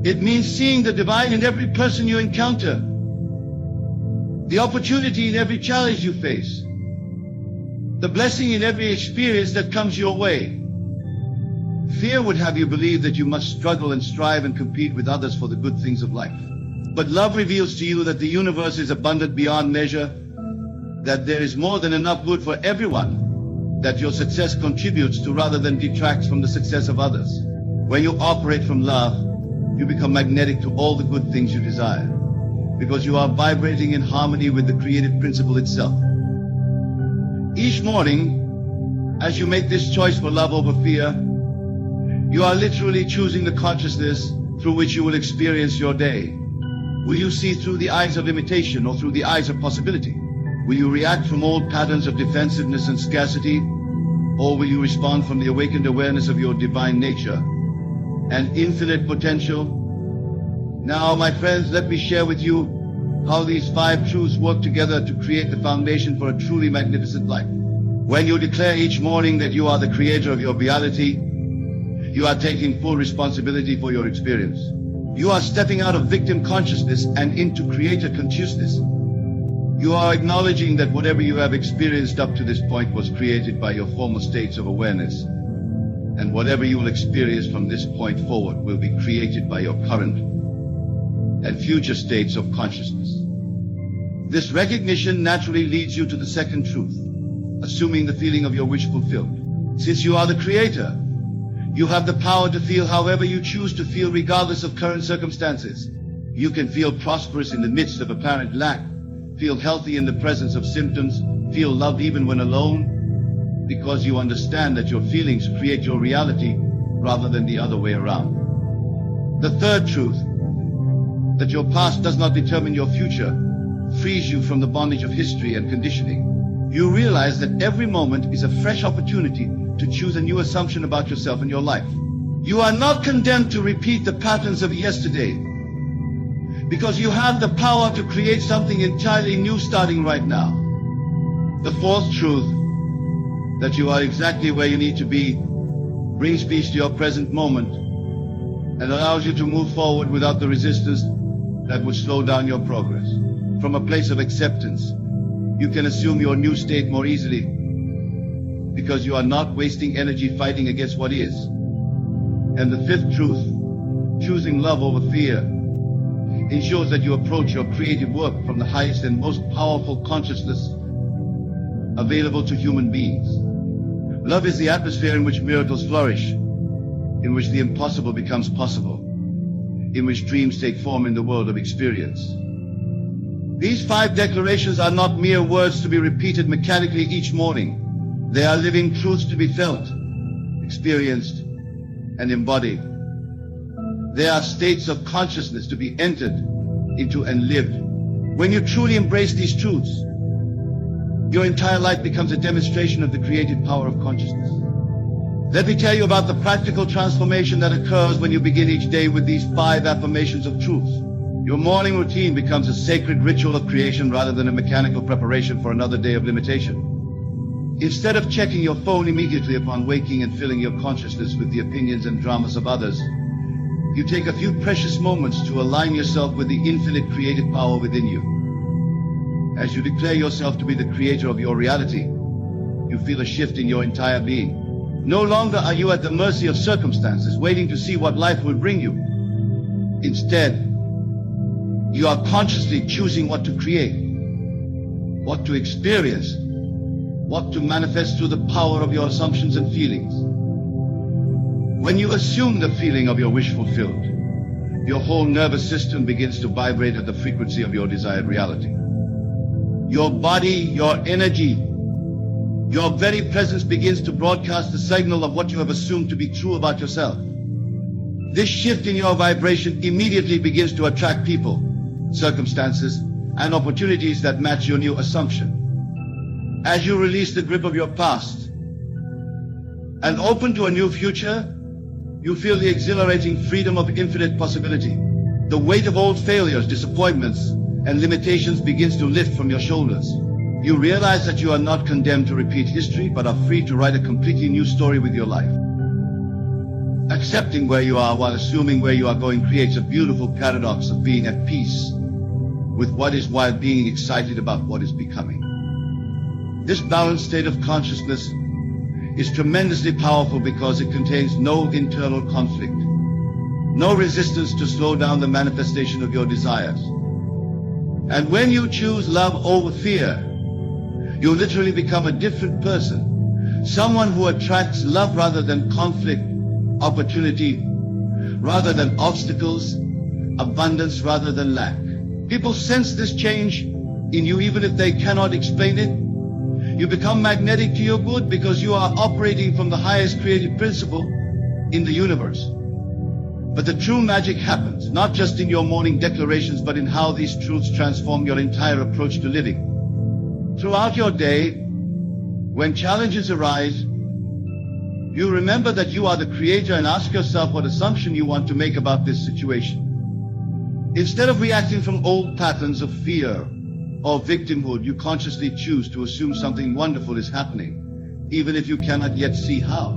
It means seeing the divine in every person you encounter, the opportunity in every challenge you face, the blessing in every experience that comes your way. Fear would have you believe that you must struggle and strive and compete with others for the good things of life. But love reveals to you that the universe is abundant beyond measure, that there is more than enough good for everyone, that your success contributes to rather than detracts from the success of others. When you operate from love, you become magnetic to all the good things you desire, because you are vibrating in harmony with the creative principle itself. Each morning, as you make this choice for love over fear, you are literally choosing the consciousness through which you will experience your day. Will you see through the eyes of imitation or through the eyes of possibility? Will you react from old patterns of defensiveness and scarcity, or will you respond from the awakened awareness of your divine nature and infinite potential? Now, my friends, let me share with you how these 5 truths work together to create the foundation for a truly magnificent life. When you declare each morning that you are the creator of your reality, you are taking full responsibility for your experience. You are stepping out of victim consciousness and into creator consciousness. You are acknowledging that whatever you have experienced up to this point was created by your former states of awareness, and whatever you will experience from this point forward will be created by your current and future states of consciousness. This recognition naturally leads you to the second truth, assuming the feeling of your wish fulfilled. Since you are the creator, you have the power to feel however you choose to feel, regardless of current circumstances. You can feel prosperous in the midst of apparent lack, feel healthy in the presence of symptoms, feel loved even when alone, because you understand that your feelings create your reality rather than the other way around. The third truth, that your past does not determine your future, frees you from the bondage of history and conditioning. You realize that every moment is a fresh opportunity to choose a new assumption about yourself and your life. You are not condemned to repeat the patterns of yesterday, because you have the power to create something entirely new starting right now. The fourth truth, that you are exactly where you need to be, brings peace to your present moment and allows you to move forward without the resistance that would slow down your progress. From a place of acceptance, you can assume your new state more easily, because you are not wasting energy fighting against what is. And the fifth truth, choosing love over fear, ensures that you approach your creative work from the highest and most powerful consciousness available to human beings. Love is the atmosphere in which miracles flourish, in which the impossible becomes possible, in which dreams take form in the world of experience. These 5 declarations are not mere words to be repeated mechanically each morning. They are living truths to be felt, experienced, and embodied. They are states of consciousness to be entered into and lived. When you truly embrace these truths, your entire life becomes a demonstration of the creative power of consciousness. Let me tell you about the practical transformation that occurs when you begin each day with these 5 affirmations of truth. Your morning routine becomes a sacred ritual of creation rather than a mechanical preparation for another day of limitation. Instead of checking your phone immediately upon waking and filling your consciousness with the opinions and dramas of others, you take a few precious moments to align yourself with the infinite creative power within you. As you declare yourself to be the creator of your reality, you feel a shift in your entire being. No longer are you at the mercy of circumstances, waiting to see what life will bring you. Instead, you are consciously choosing what to create, what to experience, what to manifest through the power of your assumptions and feelings. When you assume the feeling of your wish fulfilled, your whole nervous system begins to vibrate at the frequency of your desired reality. Your body, your energy, your very presence begins to broadcast the signal of what you have assumed to be true about yourself. This shift in your vibration immediately begins to attract people, circumstances, and opportunities that match your new assumption. As you release the grip of your past and open to a new future, you feel the exhilarating freedom of infinite possibility. The weight of old failures, disappointments, and limitations begins to lift from your shoulders. You realize that you are not condemned to repeat history, but are free to write a completely new story with your life. Accepting where you are while assuming where you are going creates a beautiful paradox of being at peace with what is while being excited about what is becoming. This balanced state of consciousness is tremendously powerful because it contains no internal conflict, no resistance to slow down the manifestation of your desires. And when you choose love over fear, you literally become a different person, someone who attracts love rather than conflict, opportunity rather than obstacles, abundance rather than lack. People sense this change in you even if they cannot explain it. You become magnetic to your good because you are operating from the highest creative principle in the universe. But the true magic happens, not just in your morning declarations, but in how these truths transform your entire approach to living. Throughout your day, when challenges arise, you remember that you are the creator and ask yourself what assumption you want to make about this situation. Instead of reacting from old patterns of fear or victimhood, you consciously choose to assume something wonderful is happening, even if you cannot yet see how.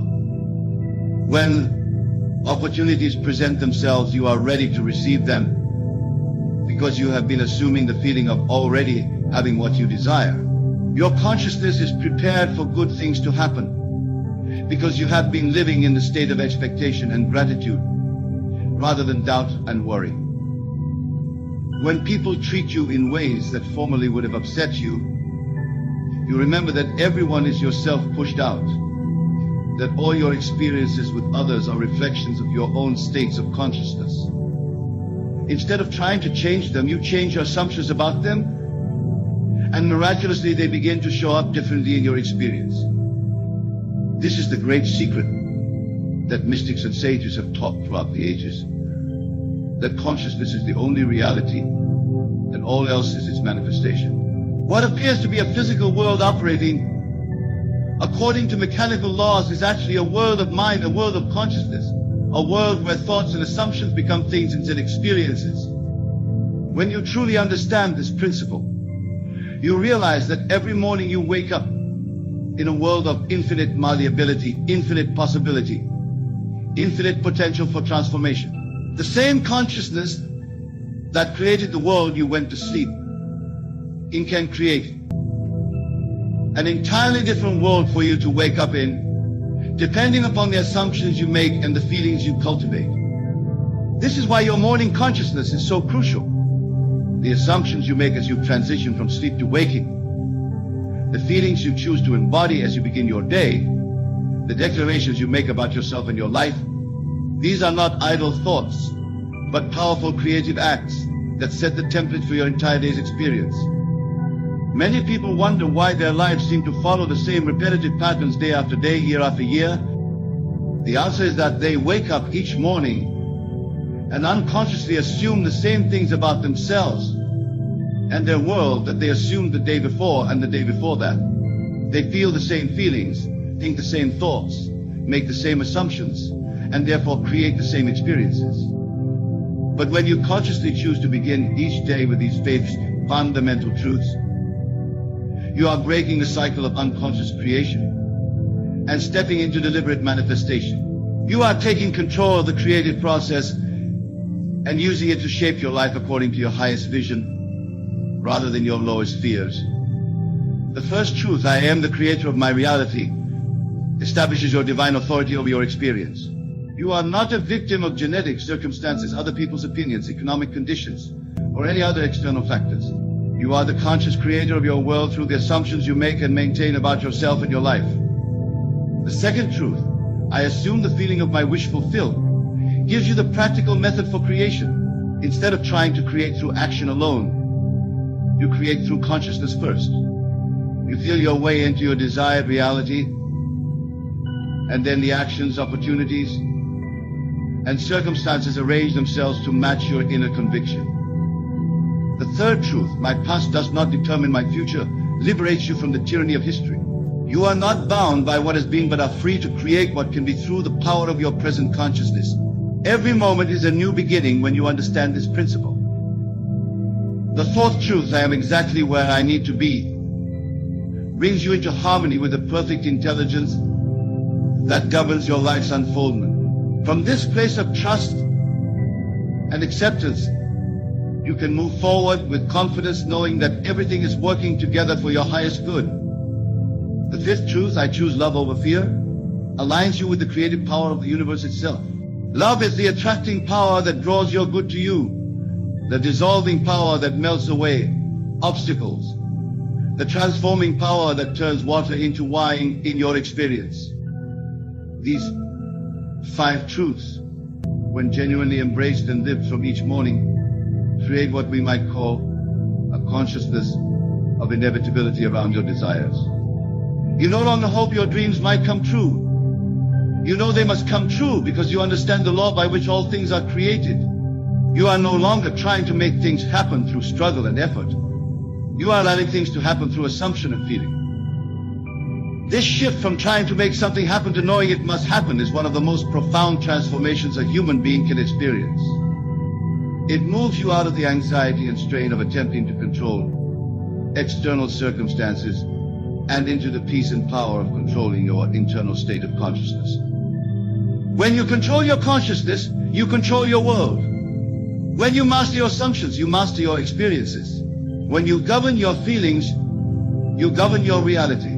When opportunities present themselves, you are ready to receive them because you have been assuming the feeling of already having what you desire. Your consciousness is prepared for good things to happen because you have been living in the state of expectation and gratitude rather than doubt and worry. When people treat you in ways that formerly would have upset you, you remember that everyone is yourself pushed out, that all your experiences with others are reflections of your own states of consciousness. Instead of trying to change them, you change your assumptions about them, and miraculously they begin to show up differently in your experience. This is the great secret that mystics and sages have taught throughout the ages, that consciousness is the only reality and all else is its manifestation. What appears to be a physical world operating according to mechanical laws is actually a world of mind, a world of consciousness, a world where thoughts and assumptions become things instead of experiences. When you truly understand this principle, you realize that every morning you wake up in a world of infinite malleability, infinite possibility, infinite potential for transformation. The same consciousness that created the world you went to sleep in can create an entirely different world for you to wake up in, depending upon the assumptions you make and the feelings you cultivate. This is why your morning consciousness is so crucial. The assumptions you make as you transition from sleep to waking, the feelings you choose to embody as you begin your day, the declarations you make about yourself and your life, these are not idle thoughts, but powerful creative acts that set the template for your entire day's experience. Many people wonder why their lives seem to follow the same repetitive patterns day after day, year after year. The answer is that they wake up each morning and unconsciously assume the same things about themselves and their world that they assumed the day before and the day before that. They feel the same feelings, think the same thoughts, make the same assumptions, and therefore create the same experiences. But when you consciously choose to begin each day with these faith's fundamental truths, you are breaking the cycle of unconscious creation and stepping into deliberate manifestation. You are taking control of the creative process and using it to shape your life according to your highest vision rather than your lowest fears. The first truth, I am the creator of my reality, establishes your divine authority over your experience. You are not a victim of genetic circumstances, other people's opinions, economic conditions, or any other external factors. You are the conscious creator of your world through the assumptions you make and maintain about yourself and your life. The second truth, I assume the feeling of my wish fulfilled, gives you the practical method for creation. Instead of trying to create through action alone, you create through consciousness first. You feel your way into your desired reality, and then the actions, opportunities, and circumstances arrange themselves to match your inner conviction. The third truth, my past does not determine my future, liberates you from the tyranny of history. You are not bound by what has been, but are free to create what can be through the power of your present consciousness. Every moment is a new beginning when you understand this principle. The fourth truth, I am exactly where I need to be, brings you into harmony with the perfect intelligence that governs your life's unfoldment. From this place of trust and acceptance, you can move forward with confidence, knowing that everything is working together for your highest good. The fifth truth, I choose love over fear, aligns you with the creative power of the universe itself. Love is the attracting power that draws your good to you, the dissolving power that melts away obstacles, the transforming power that turns water into wine in your experience. These 5 truths, when genuinely embraced and lived from each morning, create what we might call a consciousness of inevitability around your desires. You no longer hope your dreams might come true. You know they must come true because you understand the law by which all things are created. You are no longer trying to make things happen through struggle and effort. You are allowing things to happen through assumption and feeling. This shift from trying to make something happen to knowing it must happen is one of the most profound transformations a human being can experience. It moves you out of the anxiety and strain of attempting to control external circumstances and into the peace and power of controlling your internal state of consciousness. When you control your consciousness, you control your world. When you master your assumptions, you master your experiences. When you govern your feelings, you govern your reality.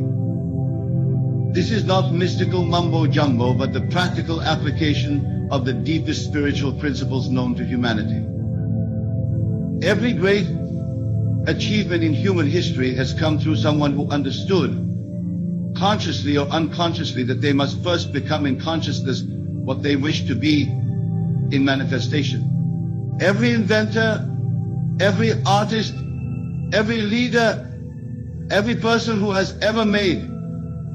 This is not mystical mumbo-jumbo, but the practical application of the deepest spiritual principles known to humanity. Every great achievement in human history has come through someone who understood, consciously or unconsciously, that they must first become in consciousness what they wish to be in manifestation. Every inventor, every artist, every leader, every person who has ever made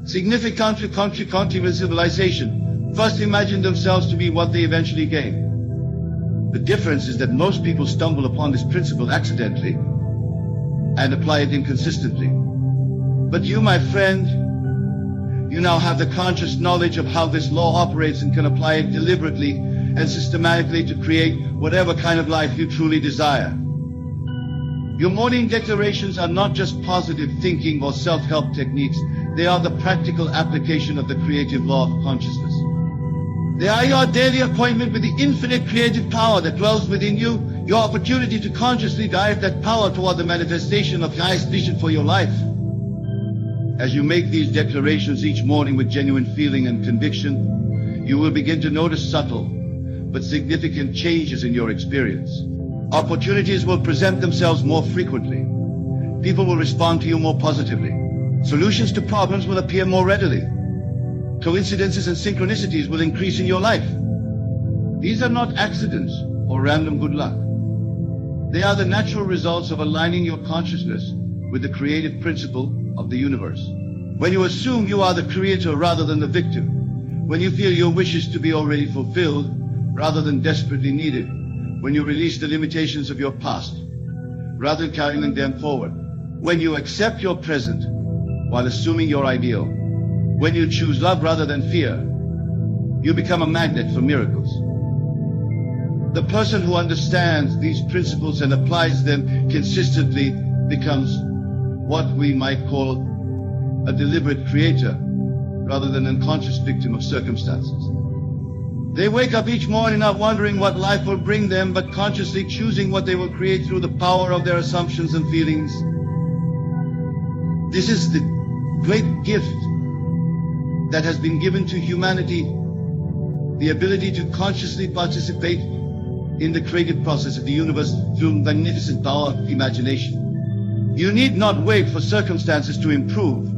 significant contribution to civilization first imagined themselves to be what they eventually gained. The difference is that most people stumble upon this principle accidentally and apply it inconsistently. But you, my friend, you now have the conscious knowledge of how this law operates and can apply it deliberately and systematically to create whatever kind of life you truly desire. Your morning declarations are not just positive thinking or self-help techniques. They are the practical application of the creative law of consciousness. They are your daily appointment with the infinite creative power that dwells within you, your opportunity to consciously direct that power toward the manifestation of Christ's vision for your life. As you make these declarations each morning with genuine feeling and conviction, you will begin to notice subtle but significant changes in your experience. Opportunities will present themselves more frequently. People will respond to you more positively. Solutions to problems will appear more readily. Coincidences and synchronicities will increase in your life. These are not accidents or random good luck. They are the natural results of aligning your consciousness with the creative principle of the universe. When you assume you are the creator rather than the victim, when you feel your wishes to be already fulfilled rather than desperately needed, when you release the limitations of your past rather than carrying them forward, when you accept your present while assuming your ideal, when you choose love rather than fear, you become a magnet for miracles. The person who understands these principles and applies them consistently becomes what we might call a deliberate creator rather than an unconscious victim of circumstances. They wake up each morning not wondering what life will bring them, but consciously choosing what they will create through the power of their assumptions and feelings. This is the great gift that has been given to humanity the ability to consciously participate in the creative process of the universe through magnificent power of imagination. You need not wait for circumstances to improve,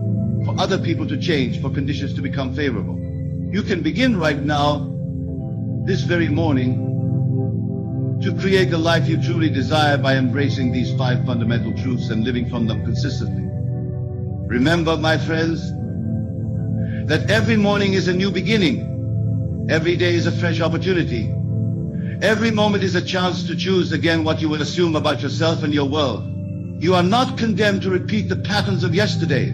for other people to change, for conditions to become favorable. You can begin right now, this very morning, to create the life you truly desire by embracing these 5 fundamental truths and living from them consistently. Remember, my friends, that every morning is a new beginning. Every day is a fresh opportunity. Every moment is a chance to choose again what you will assume about yourself and your world. You are not condemned to repeat the patterns of yesterday,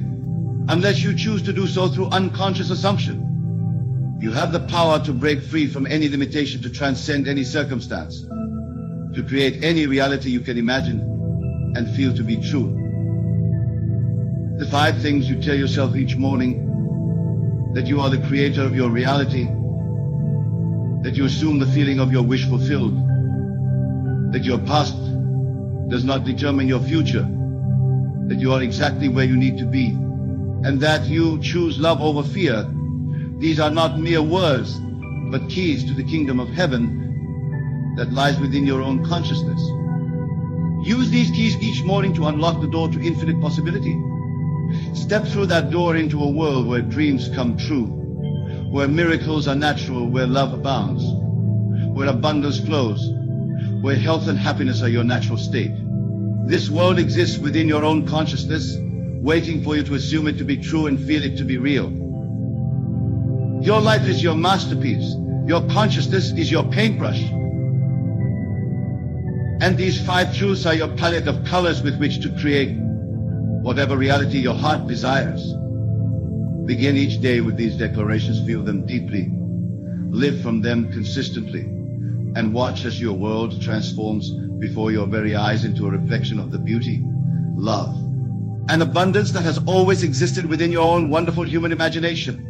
unless you choose to do so through unconscious assumption. You have the power to break free from any limitation, to transcend any circumstance, to create any reality you can imagine and feel to be true. The 5 things you tell yourself each morning: that you are the creator of your reality, that you assume the feeling of your wish fulfilled, that your past does not determine your future, that you are exactly where you need to be, and that you choose love over fear. These are not mere words, but keys to the kingdom of heaven that lies within your own consciousness. Use these keys each morning to unlock the door to infinite possibility. Step through that door into a world where dreams come true, where miracles are natural, where love abounds, where abundance flows, where health and happiness are your natural state. This world exists within your own consciousness, waiting for you to assume it to be true and feel it to be real. Your life is your masterpiece. Your consciousness is your paintbrush. And these 5 truths are your palette of colors with which to create whatever reality your heart desires. Begin each day with these declarations, feel them deeply, live from them consistently, and watch as your world transforms before your very eyes into a reflection of the beauty, love, and abundance that has always existed within your own wonderful human imagination.